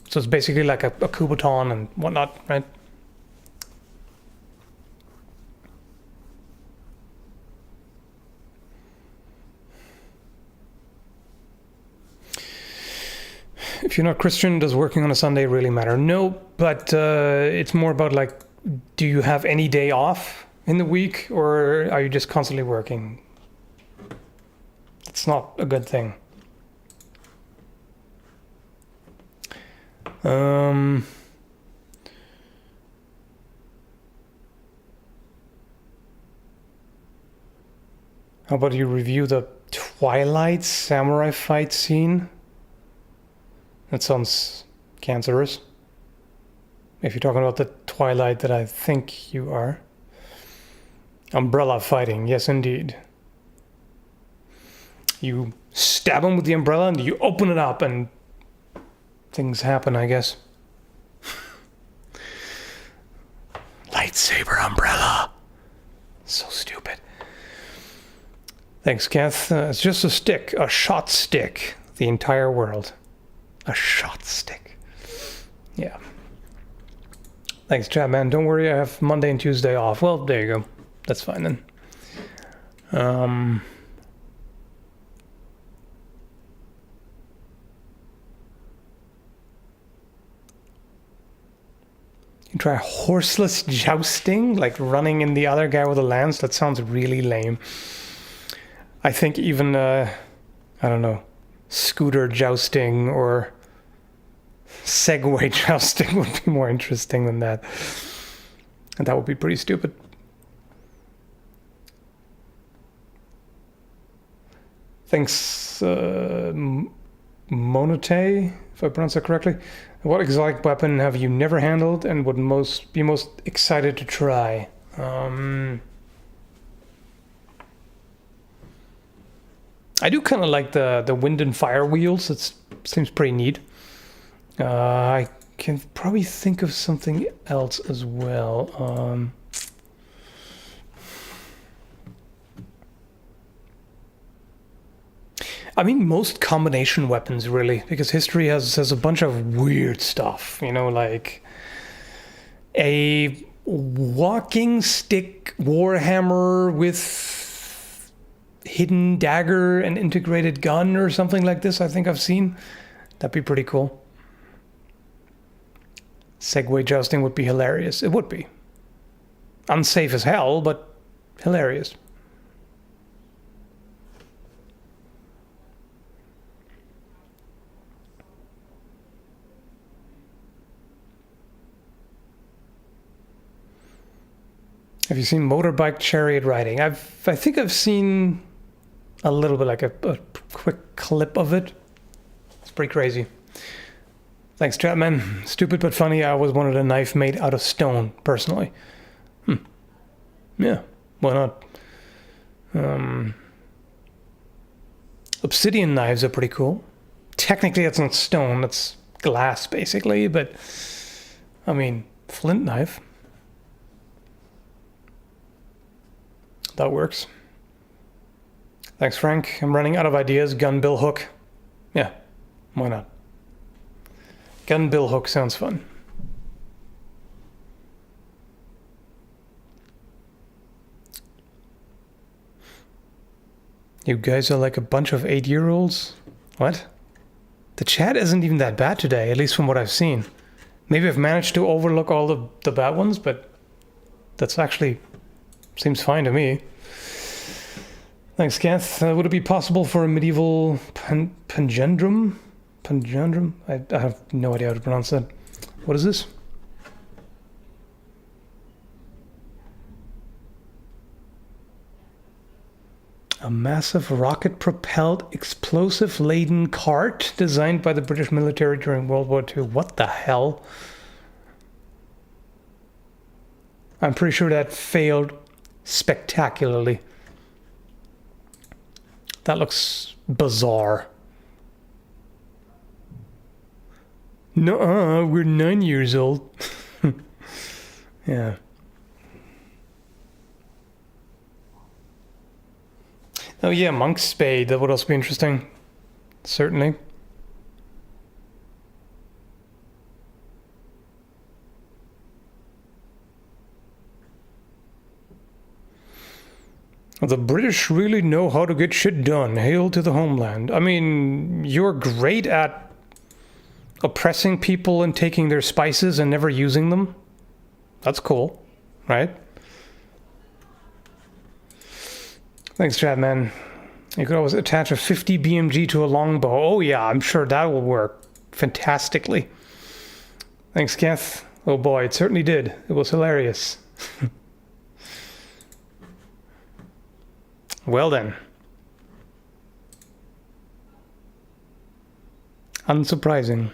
A: So it's basically like a kubotan and whatnot, right? If you're not Christian, does working on a Sunday really matter? No, but it's more about like, do you have any day off in the week, or are you just constantly working? It's not a good thing. How about you review the Twilight samurai fight scene? That sounds cancerous. If you're talking about the Twilight that I think you are. Umbrella fighting, yes indeed. You stab him with the umbrella and you open it up and things happen, I guess. Lightsaber umbrella. So stupid. Thanks, Kath. It's just a stick, a shot stick. The entire world. A shot stick. Yeah. Thanks, chat, man. Don't worry, I have Monday and Tuesday off. Well, there you go. That's fine then. You try horseless jousting, like running in the other guy with a lance. That sounds really lame. I think even, I don't know, scooter jousting or Segway jousting would be more interesting than that. And that would be pretty stupid. Thanks, Monote, if I pronounce that correctly. What exotic weapon have you never handled and would be most excited to try? I do kind of like the wind and fire wheels. It seems pretty neat. I can probably think of something else as well. I mean, most combination weapons, really, because history has a bunch of weird stuff, you know, like a walking stick warhammer with hidden dagger and integrated gun or something like this. I think I've seen. That'd be pretty cool. Segway jousting would be hilarious. It would be. Unsafe as hell, but hilarious. Have you seen motorbike chariot riding? I think I've seen a little bit, like a quick clip of it. It's pretty crazy. Thanks, Chapman. Stupid but funny. I always wanted a knife made out of stone, personally. Yeah, why not? Obsidian knives are pretty cool. Technically, that's not stone. That's glass, basically. But, I mean, flint knife. That works. Thanks, Frank. I'm running out of ideas. Gun bill hook. Yeah, why not? Gun bill hook sounds fun. You guys are like a bunch of 8-year-olds? What? The chat isn't even that bad today, at least from what I've seen. Maybe I've managed to overlook all the bad ones, but that's actually seems fine to me. Thanks, Kath. Would it be possible for a medieval pangendrum? Pangendrum? I have no idea how to pronounce that. What is this? A massive rocket-propelled, explosive-laden cart designed by the British military during World War II. What the hell? I'm pretty sure that failed spectacularly. That looks bizarre. Nuh-uh, we're 9 years old. Yeah. Oh yeah, monk's spade. That would also be interesting. Certainly. The British really know how to get shit done. Hail to the homeland. I mean, you're great at oppressing people and taking their spices and never using them. That's cool, right? Thanks, Chadman. You could always attach a 50 BMG to a longbow. Oh yeah, I'm sure that will work fantastically. Thanks, Kath. Oh boy, it certainly did. It was hilarious. Well then. Unsurprising.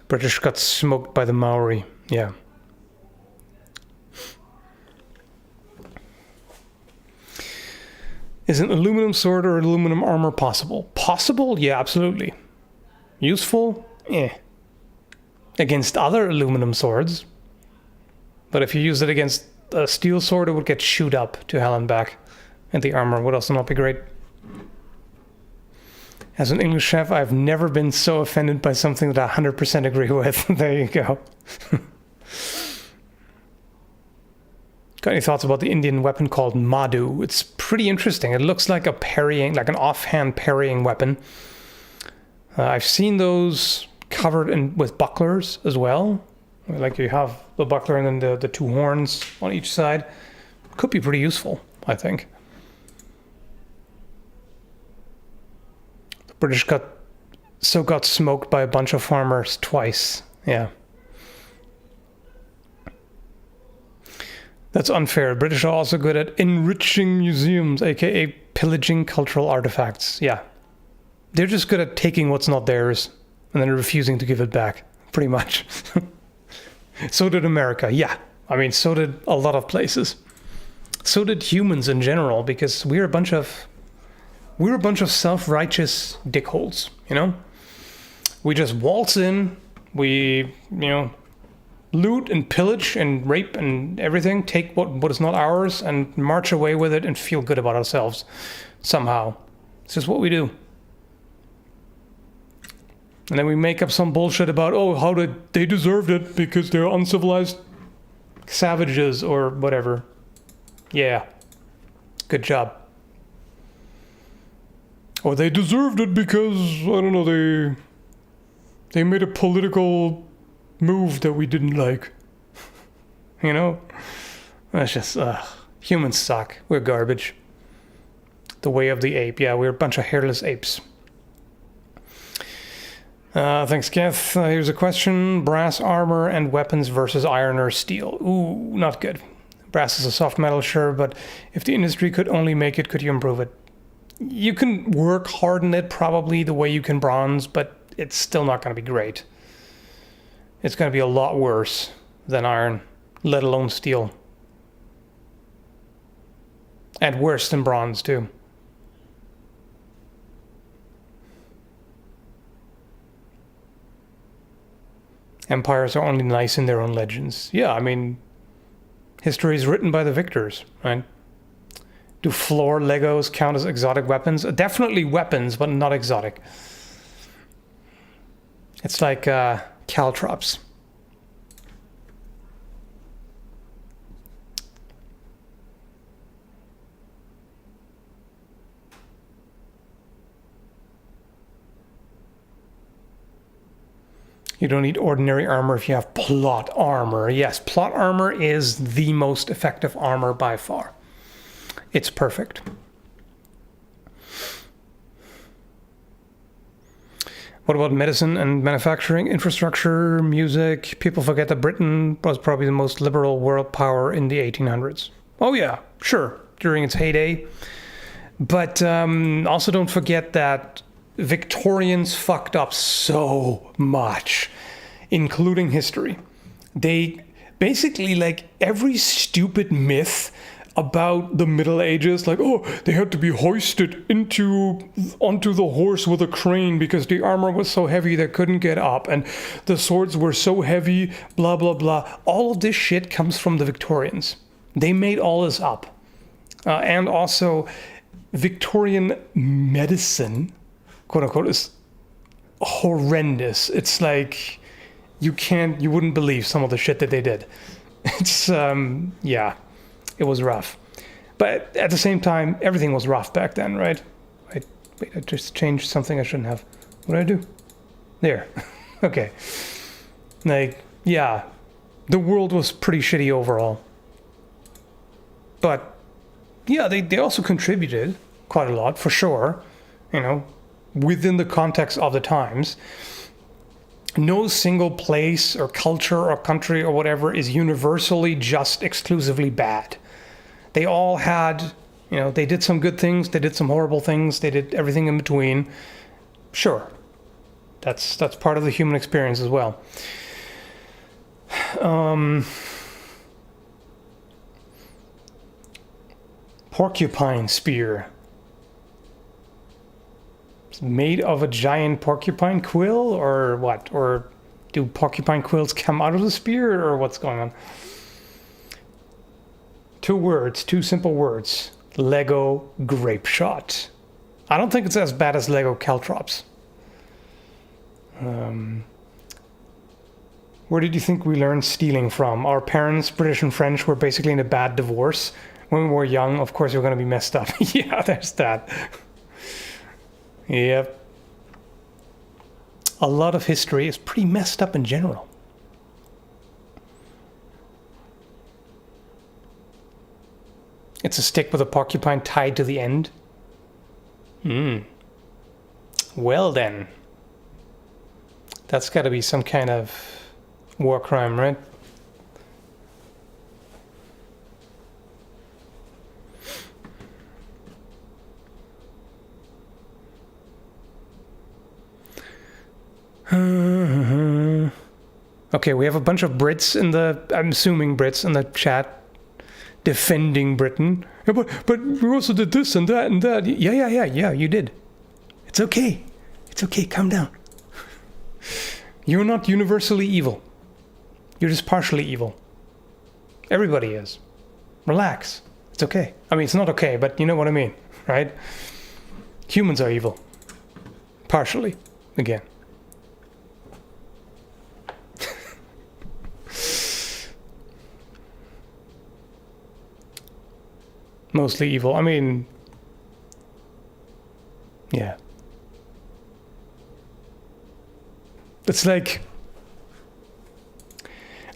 A: British got smoked by the Maori. Yeah. Is an aluminum sword or aluminum armor possible? Possible? Yeah, absolutely. Useful? Eh. Against other aluminum swords. But if you use it against a steel sword, it would get chewed up to hell and back. And the armor would also not be great. As an English chef, I've never been so offended by something that I 100% agree with. There you go. Got any thoughts about the Indian weapon called Madhu? It's pretty interesting. It looks like a parrying, like an offhand parrying weapon. I've seen those covered with bucklers as well. Like you have the buckler and then the two horns on each side. Could be pretty useful, I think. The British got smoked by a bunch of farmers twice. Yeah. That's unfair. British are also good at enriching museums, aka pillaging cultural artifacts. Yeah. They're just good at taking what's not theirs and then refusing to give it back, pretty much. So did America, yeah. I mean, so did a lot of places. So did humans in general, because we're a bunch of self-righteous dickholes, you know? We just waltz in, we, loot and pillage and rape and everything, take what is not ours and march away with it and feel good about ourselves. somehow. It's just what we do. And then we make up some bullshit about, oh, how did they deserved it because they're uncivilized savages or whatever. Yeah. Good job. Or they deserved it because, I don't know, they made a political move that we didn't like. You know? That's just, humans suck. We're garbage. The way of the ape. Yeah, we're a bunch of hairless apes. Thanks, Keth. Here's a question. Brass armor and weapons versus iron or steel. Ooh, not good. Brass is a soft metal, sure, but if the industry could only make it, could you improve it? You can work hard on it probably the way you can bronze, but it's still not going to be great. It's going to be a lot worse than iron, let alone steel. And worse than bronze, too. Empires are only nice in their own legends. Yeah, I mean, history is written by the victors, right? Do floor Legos count as exotic weapons? Definitely weapons, but not exotic. It's like caltrops. You don't need ordinary armor if you have plot armor. Yes, plot armor is the most effective armor by far. It's perfect. What about medicine and manufacturing, infrastructure, music? People forget that Britain was probably the most liberal world power in the 1800s. Oh yeah, sure, during its heyday. But also don't forget that Victorians fucked up so much, including history. They basically, like, every stupid myth about the Middle Ages, like, oh, they had to be hoisted onto the horse with a crane because the armor was so heavy they couldn't get up, and the swords were so heavy, blah, blah, blah. All of this shit comes from the Victorians. They made all this up. And also, Victorian medicine, quote unquote, is horrendous. It's like, you wouldn't believe some of the shit that they did. It's, yeah. It was rough. But at the same time, everything was rough back then, right? Wait, I just changed something I shouldn't have. What did I do? There. Okay. Like, yeah, the world was pretty shitty overall. But, yeah, they also contributed quite a lot, for sure. You know, within the context of the times. No single place or culture or country or whatever is universally just exclusively bad. They all had, you know, they did some good things, they did some horrible things, they did everything in between. Sure. That's part of the human experience as well. Porcupine spear. It's made of a giant porcupine quill or what? Or do porcupine quills come out of the spear or what's going on? 2 words, 2 simple words. Lego grape shot. I don't think it's as bad as Lego caltrops. Where did you think we learned stealing from? Our parents, British and French, were basically in a bad divorce. When we were young, of course, we were going to be messed up. Yeah, there's that. Yep. A lot of history is pretty messed up in general. It's a stick with a porcupine tied to the end. Well then. That's got to be some kind of war crime, right? Okay, we have a bunch of Brits I'm assuming Brits in the chat defending Britain. Yeah, but we also did this and that and that. Yeah, you did. It's okay. It's okay, calm down. You're not universally evil. You're just partially evil. Everybody is. Relax. It's okay. I mean, it's not okay, but you know what I mean, right? Humans are evil. Partially, again. Mostly evil. I mean, yeah. It's like,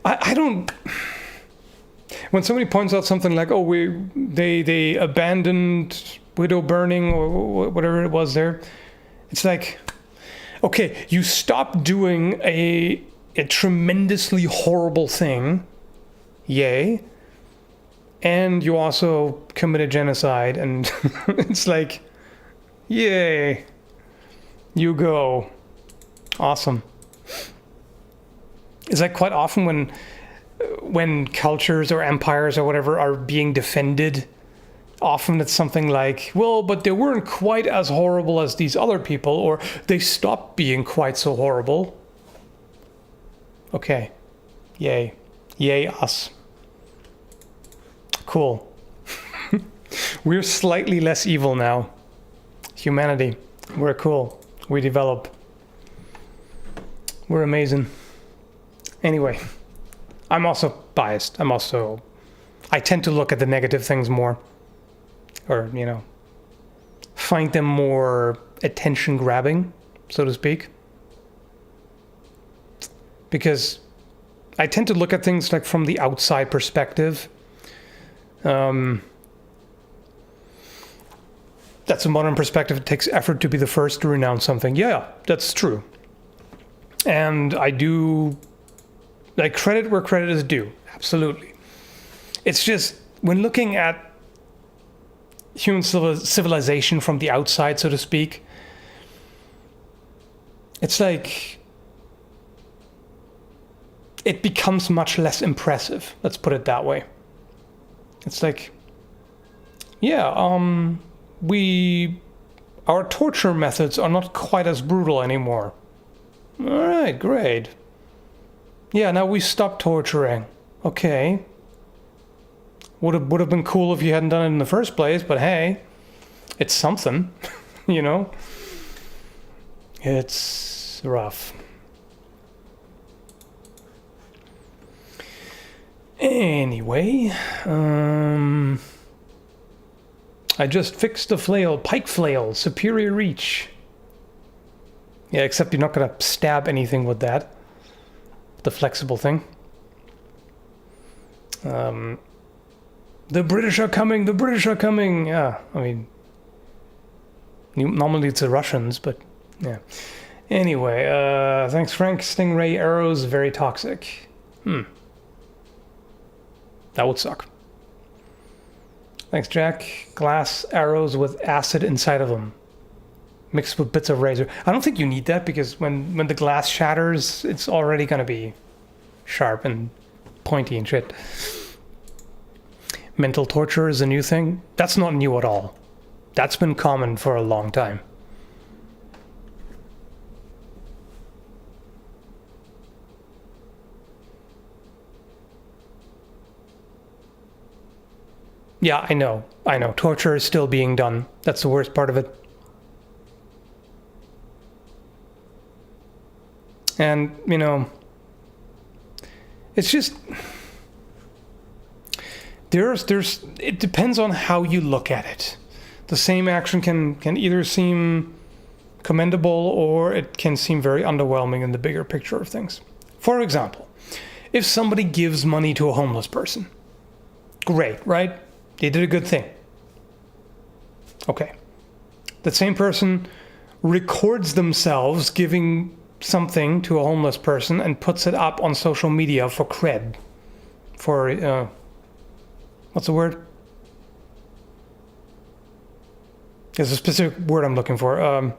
A: I don't. When somebody points out something like, "Oh, they abandoned widow burning," or whatever it was there, it's like, okay, you stopped doing a tremendously horrible thing, yay, and you also committed genocide, and it's like, yay, you go, awesome. It's like quite often when cultures or empires or whatever are being defended, often it's something like, well, but they weren't quite as horrible as these other people, or they stopped being quite so horrible. Okay. Yay. Yay us. Cool. We're slightly less evil now. Humanity. We're cool. We develop. We're amazing. Anyway, I'm also biased. I tend to look at the negative things more. Or, find them more attention-grabbing, so to speak. Because I tend to look at things like from the outside perspective. That's a modern perspective. It takes effort to be the first to renounce something. Yeah, that's true. And I do like credit where credit is due. Absolutely. It's just when looking at human civilization from the outside, so to speak, it's like it becomes much less impressive. Let's put it that way. It's like, yeah, our torture methods are not quite as brutal anymore. All right, great. Yeah, now we stopped torturing. Okay. Would have been cool if you hadn't done it in the first place, but hey, it's something, It's rough. Anyway, I just fixed the flail, pike flail, superior reach. Yeah, except you're not gonna stab anything with that. The flexible thing. The British are coming, the British are coming. Yeah, I mean, normally it's the Russians, but yeah. Anyway, thanks Frank. Stingray arrows, very toxic. That would suck. Thanks Jack. Glass arrows with acid inside of them, mixed with bits of razor. I don't think you need that, because when the glass shatters, it's already gonna be sharp and pointy and shit. Mental torture is a new thing. That's not new at all. That's been common for a long time. Yeah, I know. Torture is still being done. That's the worst part of it. And, it's just... it depends on how you look at it. The same action can either seem commendable, or it can seem very underwhelming in the bigger picture of things. For example, if somebody gives money to a homeless person, great, right? They did a good thing. Okay. That same person records themselves giving something to a homeless person and puts it up on social media for cred. For, what's the word? There's a specific word I'm looking for.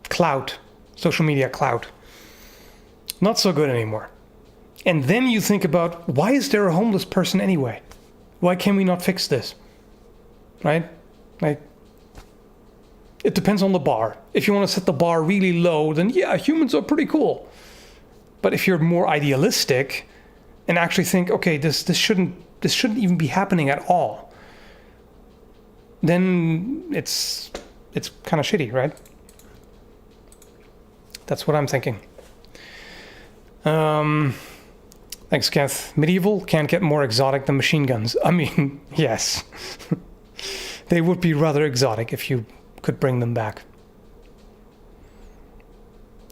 A: Clout. Social media clout. Not so good anymore. And then you think about, why is there a homeless person anyway? Why can we not fix this? Right? Like, it depends on the bar. If you want to set the bar really low, then yeah, humans are pretty cool. But if you're more idealistic and actually think, okay, this shouldn't even be happening at all, then it's it's kind of shitty, right? That's what I'm thinking. Thanks, Keth. Medieval can't get more exotic than machine guns. I mean, yes. They would be rather exotic if you could bring them back.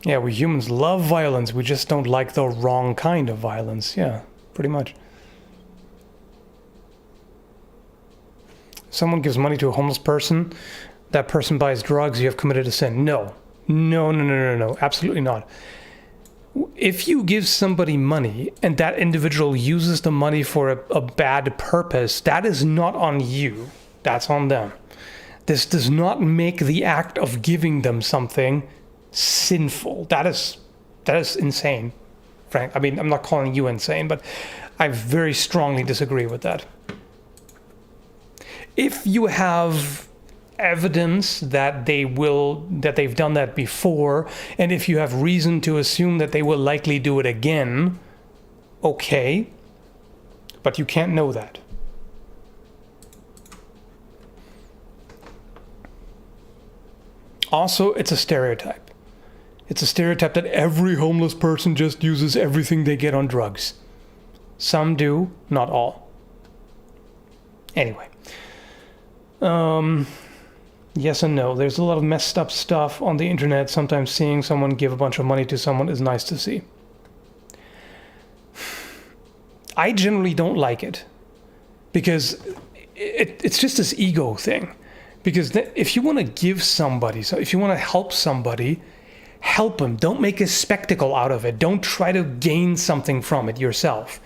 A: Yeah, we humans love violence. We just don't like the wrong kind of violence. Yeah, pretty much. Someone gives money to a homeless person, that person buys drugs, you have committed a sin. No. No. Absolutely not. If you give somebody money and that individual uses the money for a bad purpose, that is not on you. That's on them. This does not make the act of giving them something sinful. That is insane, Frank. I mean, I'm not calling you insane, but I very strongly disagree with that. If you have evidence that they've done that before, and if you have reason to assume that they will likely do it again, okay, but you can't know that. Also, it's a stereotype. It's a stereotype that every homeless person just uses everything they get on drugs. Some do, not all. Anyway. Yes and no. There's a lot of messed up stuff on the internet. Sometimes seeing someone give a bunch of money to someone is nice to see. I generally don't like it because it's just this ego thing. Because if you want to give somebody, so if you want to help somebody, help them. Don't make a spectacle out of it. Don't try to gain something from it yourself,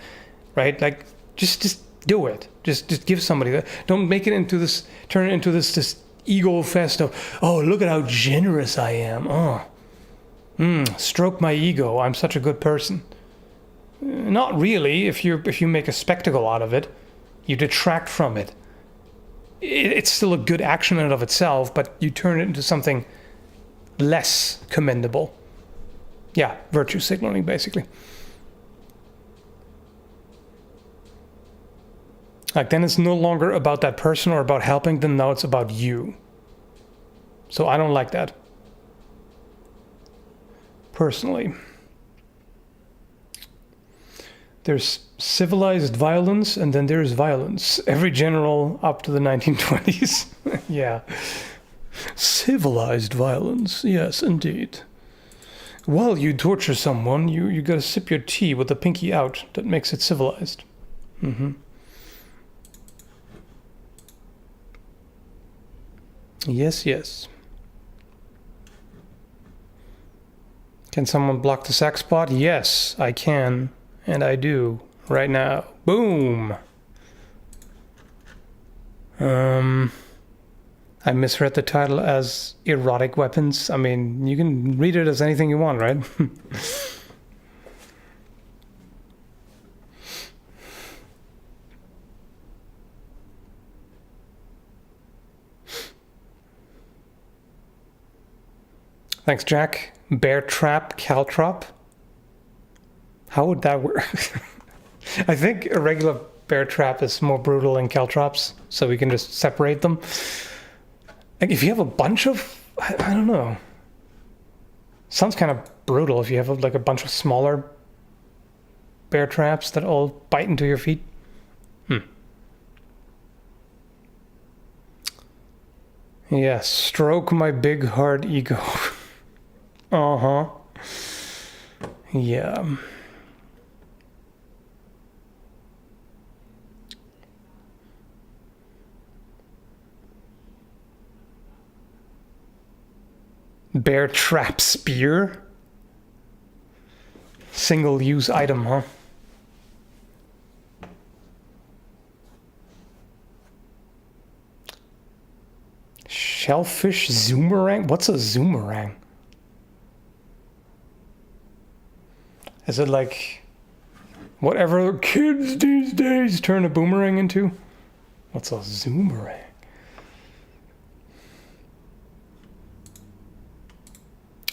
A: right? Like just do it. Just give somebody that. Don't make it into this. Turn it into this ego fest of, oh, look at how generous I am. Oh, stroke my ego. I'm such a good person. Not really. If you make a spectacle out of it, you detract from it. It's still a good action in and of itself, but you turn it into something less commendable. Yeah, virtue signaling, basically. Like, then it's no longer about that person or about helping them, now it's about you. So I don't like that. Personally. There's civilized violence, and then there's violence. Every general up to the 1920s. Yeah. Civilized violence. Yes, indeed. While you torture someone, you gotta sip your tea with the pinky out. That makes it civilized. Yes. Can someone block the sack spot? Yes, I can. And I do. Right now. Boom! I misread the title as erotic weapons. I mean, you can read it as anything you want, right? Thanks, Jack. Bear trap, caltrop. How would that work? I think a regular bear trap is more brutal than caltrops, so we can just separate them. Like if you have a bunch of, I don't know. Sounds kind of brutal if you have like a bunch of smaller bear traps that all bite into your feet. Yeah, stroke my big hard ego. Yeah. Bear trap spear? Single-use item, huh? Shellfish zoomerang? What's a zoomerang? Is it like whatever kids these days turn a boomerang into? What's a zoomerang?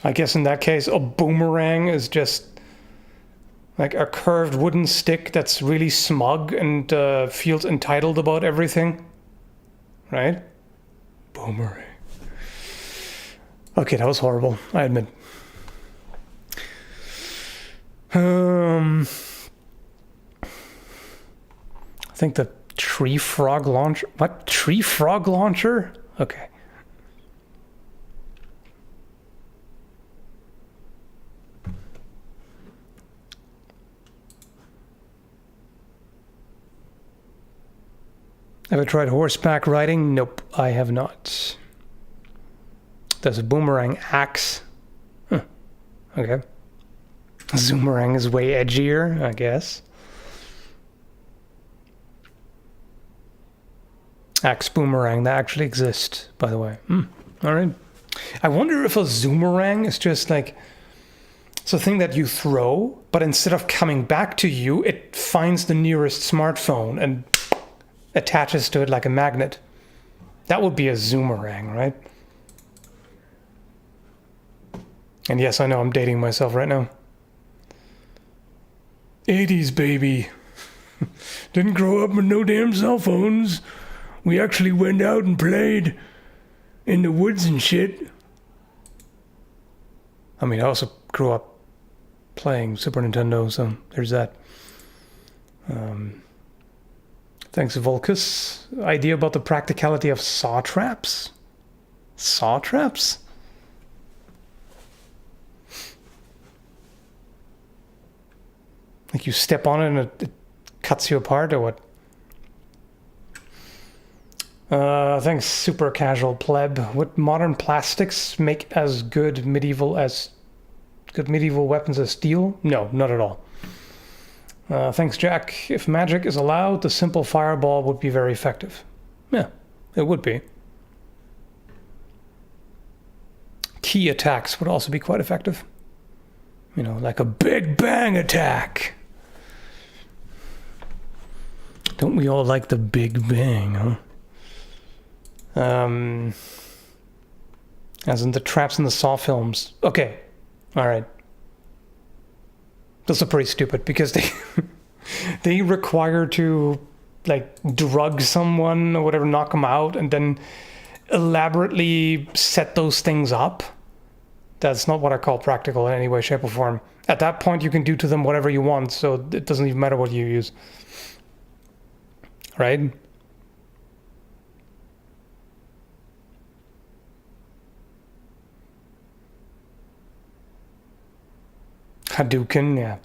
A: I guess in that case, a boomerang is just like a curved wooden stick that's really smug and feels entitled about everything. Right? Boomerang. Okay, that was horrible, I admit. I think the tree frog launcher... What? Tree frog launcher? Okay. Ever tried horseback riding? Nope, I have not. There's a boomerang axe. Huh. Okay. Zoomerang is way edgier, I guess. Axe boomerang, that actually exists, by the way. Alright. I wonder if a zoomerang is just like... It's a thing that you throw, but instead of coming back to you, it finds the nearest smartphone and attaches to it like a magnet. That would be a zoomerang, right? And yes, I know I'm dating myself right now. 80s, baby. Didn't grow up with no damn cell phones. We actually went out and played in the woods and shit. I mean, I also grew up playing Super Nintendo, so there's that. Thanks, Volcus. Idea about the practicality of saw traps? Saw traps? Like you step on it and it cuts you apart, or what? Thanks, super casual pleb. Would modern plastics make as good medieval weapons as steel? No, not at all. Thanks, Jack. If magic is allowed, the simple fireball would be very effective. Yeah, it would be. Key attacks would also be quite effective. You know, like a big bang attack. Don't we all like the big bang, huh? As in the traps in the Saw films. Okay, alright. Those are pretty stupid because they require to like drug someone or whatever, knock them out, and then elaborately set those things up. That's not what I call practical in any way, shape, or form. At that point, you can do to them whatever you want, so it doesn't even matter what you use. Right? Hadouken, yeah.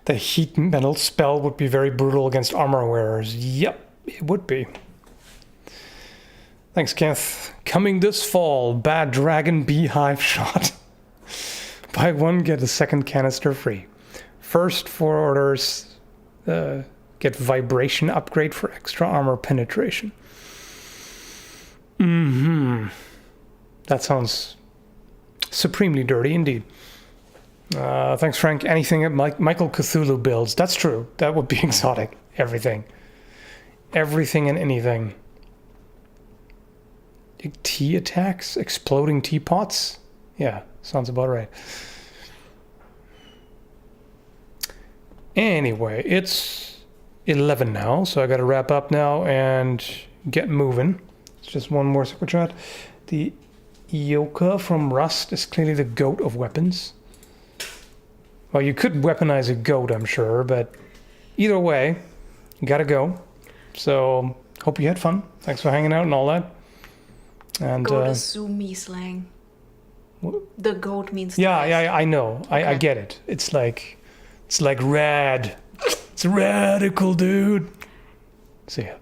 A: The heat metal spell would be very brutal against armor wearers. Yep, it would be. Thanks, Kenneth. Coming this fall, Bad Dragon Beehive Shot. Buy one, get a second canister free. First 4 orders, get vibration upgrade for extra armor penetration. That sounds supremely dirty indeed. Thanks, Frank. Anything at Michael Cthulhu builds. That's true. That would be exotic. Everything. Everything and anything. Tea attacks? Exploding teapots? Yeah, sounds about right. Anyway, it's 11 now, so I gotta wrap up now and get moving. It's just one more super chat. The Ioka from Rust is clearly the goat of weapons. Well, you could weaponize a goat, I'm sure, but either way, you gotta go. So, hope you had fun. Thanks for hanging out and all that. And
B: goat is Zoomy slang. The goat means
A: yeah, I know. Okay. I get it. It's like rad. It's radical, dude. See ya.